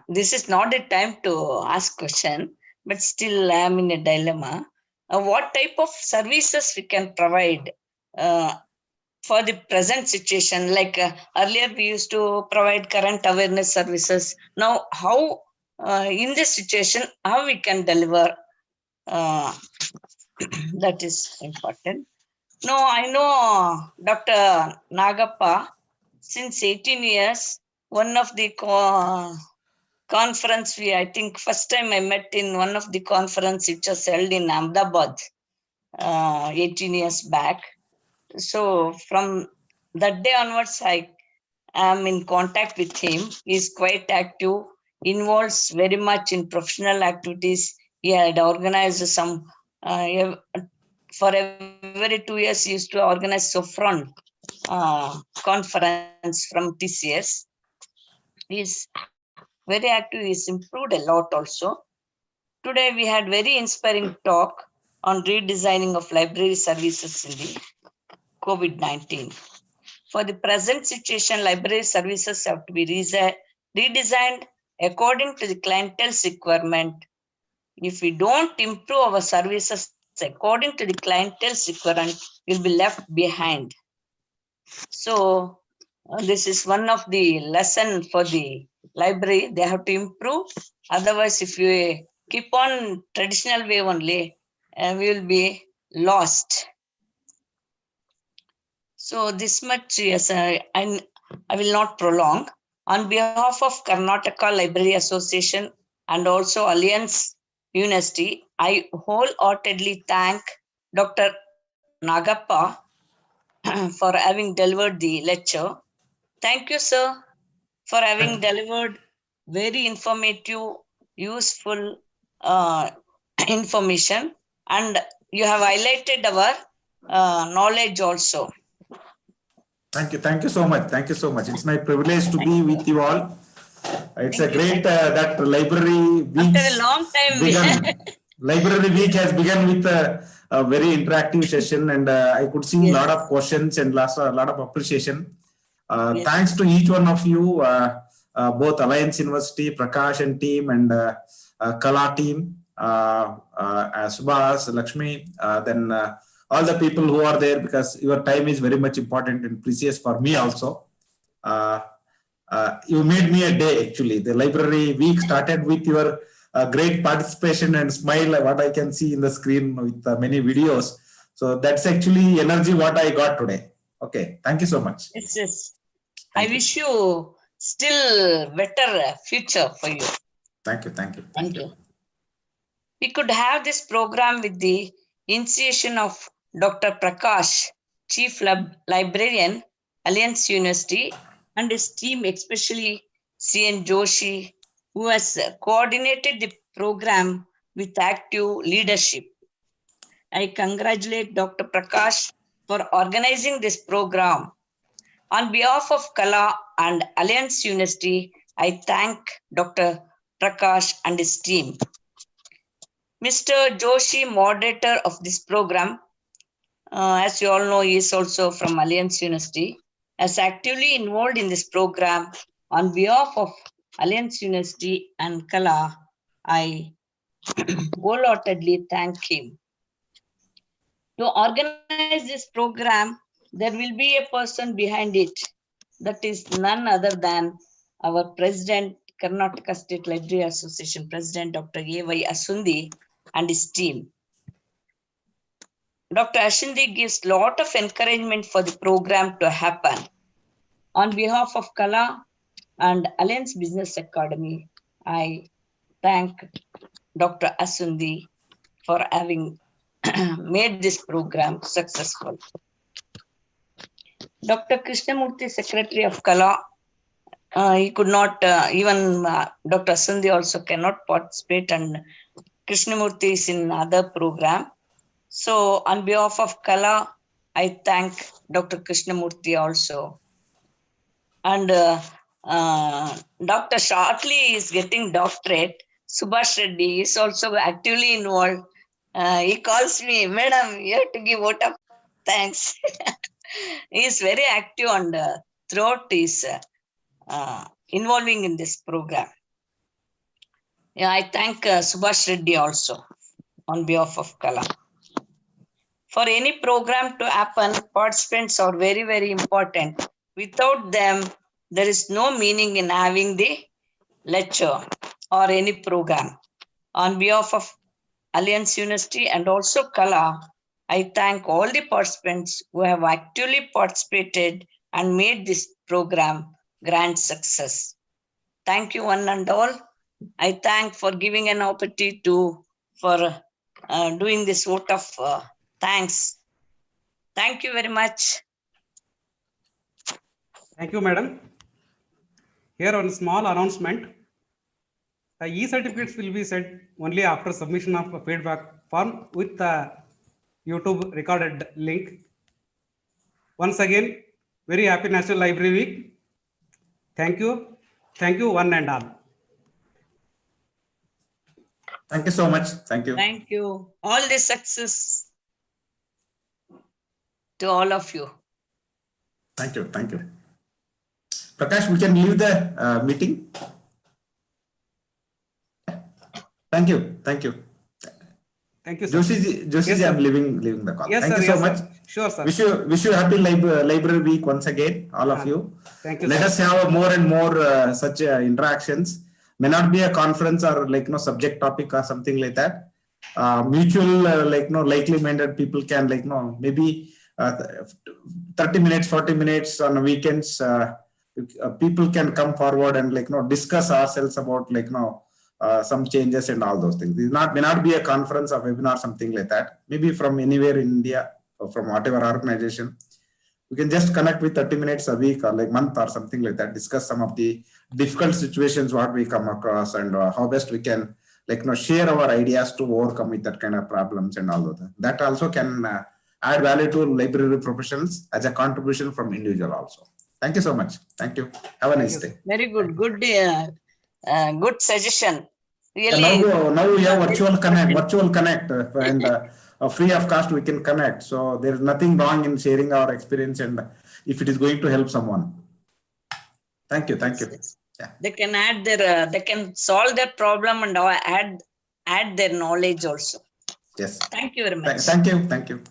this is not a time to ask question, but still I am in a dilemma. What type of services we can provide for the present situation? Like earlier we used to provide current awareness services. Now how in this situation, how we can deliver, that is important. No, I know Dr. Nagappa since 18 years. One of the conference I think first time I met in one of the conference which was held in Ahmedabad 18 years back. So from that day onwards, I am in contact with him. He is quite active, involves very much in professional activities. He had organized some, for every 2 years, he used to organize Sofron conference from TCS. He is very active, he has improved a lot also. Today we had very inspiring talk on redesigning of library services in the COVID-19. For the present situation, library services have to be redesigned according to the clientele's requirement. If we don't improve our services according to the clientele's requirement, we'll be left behind. So this is one of the lesson for the library. They have to improve. Otherwise, if you keep on traditional way only, we will be lost. So this much, yes, I will not prolong. On behalf of Karnataka Library Association and also Alliance University, I wholeheartedly thank Dr. Nagappa for having delivered the lecture. Thank you, sir, for having delivered very informative, useful information, and you have highlighted our knowledge also. Thank you so much. Thank you so much. It's my privilege to be with you all. It's a great that library week. After a long time. Begun. Library week has begun with a very interactive session, and I could see a lot of questions and a lot of appreciation. Thanks to each one of you, both Alliance University, Prakash and team, and Kala team, Subhas, Lakshmi, then all the people who are there, because your time is very much important and precious for me also. You made me a day, actually. The library week started with your great participation and smile, what I can see in the screen with many videos. So that's actually energy what I got today. Okay, thank you so much. Yes. I wish you still better future for you. Thank you. We could have this program with the initiation of Dr. Prakash, Chief Librarian, Alliance University, and his team, especially C.N. Joshi, who has coordinated the program with active leadership. I congratulate Dr. Prakash for organizing this program. On behalf of Kala and Alliance University, I thank Dr. Prakash and his team. Mr. Joshi, moderator of this program, as you all know, he is also from Alliance University, is actively involved in this program. On behalf of Alliance University and Kala, I wholeheartedly thank him. To organize this program, there will be a person behind it. That is none other than our President, Karnataka State Library Association President, Dr. A.Y. Asundi, and his team. Dr. Ashindi gives a lot of encouragement for the program to happen. On behalf of Kala and Alliance Business Academy, I thank Dr. Asundi for having made this program successful. Dr. Krishnamurthy, Secretary of Kala, he could not, even Dr. Asundi also cannot participate, and Krishnamurthy is in other program. So on behalf of Kala, I thank Dr. Krishnamurthy also. And Dr. Shortly is getting doctorate. Subhash Reddy is also actively involved. He calls me, Madam, you have to give vote of thanks. He is very active and throughout is involving in this program. Yeah, I thank Subhash Reddy also on behalf of Kala. For any program to happen, participants are very, very important. Without them, there is no meaning in having the lecture or any program. On behalf of Alliance University and also Kala, I thank all the participants who have actively participated and made this program grand success. Thank you one and all. I thank for giving an opportunity for doing this vote of thanks. Thank you very much. Thank you, madam. Here one small announcement. The e-certificates will be sent only after submission of a feedback form with the YouTube recorded link. Once again, very happy National Library Week. Thank you. Thank you one and all. Thank you so much. Thank you. Thank you. All the success to all of you. Thank you. Prakash, we can leave the meeting. Thank you. Thank you, sir. Joshi, yes, I'm leaving the call. Yes, thank sir, you so yes, much. Sir. Sure, sir. Wish you happy library week once again, all of you. Thank you. Let us have more and more such interactions. May not be a conference or subject topic or something like that. Mutual likely minded people can maybe 30 minutes, 40 minutes on weekends. People can come forward and discuss ourselves about some changes and all those things. It may not be a conference or webinar, something like that. Maybe from anywhere in India or from whatever organization. We can just connect with 30 minutes a week or month or something like that. Discuss some of the difficult situations what we come across and how best we can share our ideas to overcome with that kind of problems and all of that. That also can add value to library professionals as a contribution from individual also. Thank you so much. Thank you. Have a nice day. Very good. Good suggestion. Really. Now we have virtual connect, and free of cost we can connect. So there is nothing wrong in sharing our experience, and if it is going to help someone. Thank you. Yeah. They can add their, they can solve their problem and add their knowledge also. Yes. Thank you very much. Thank you.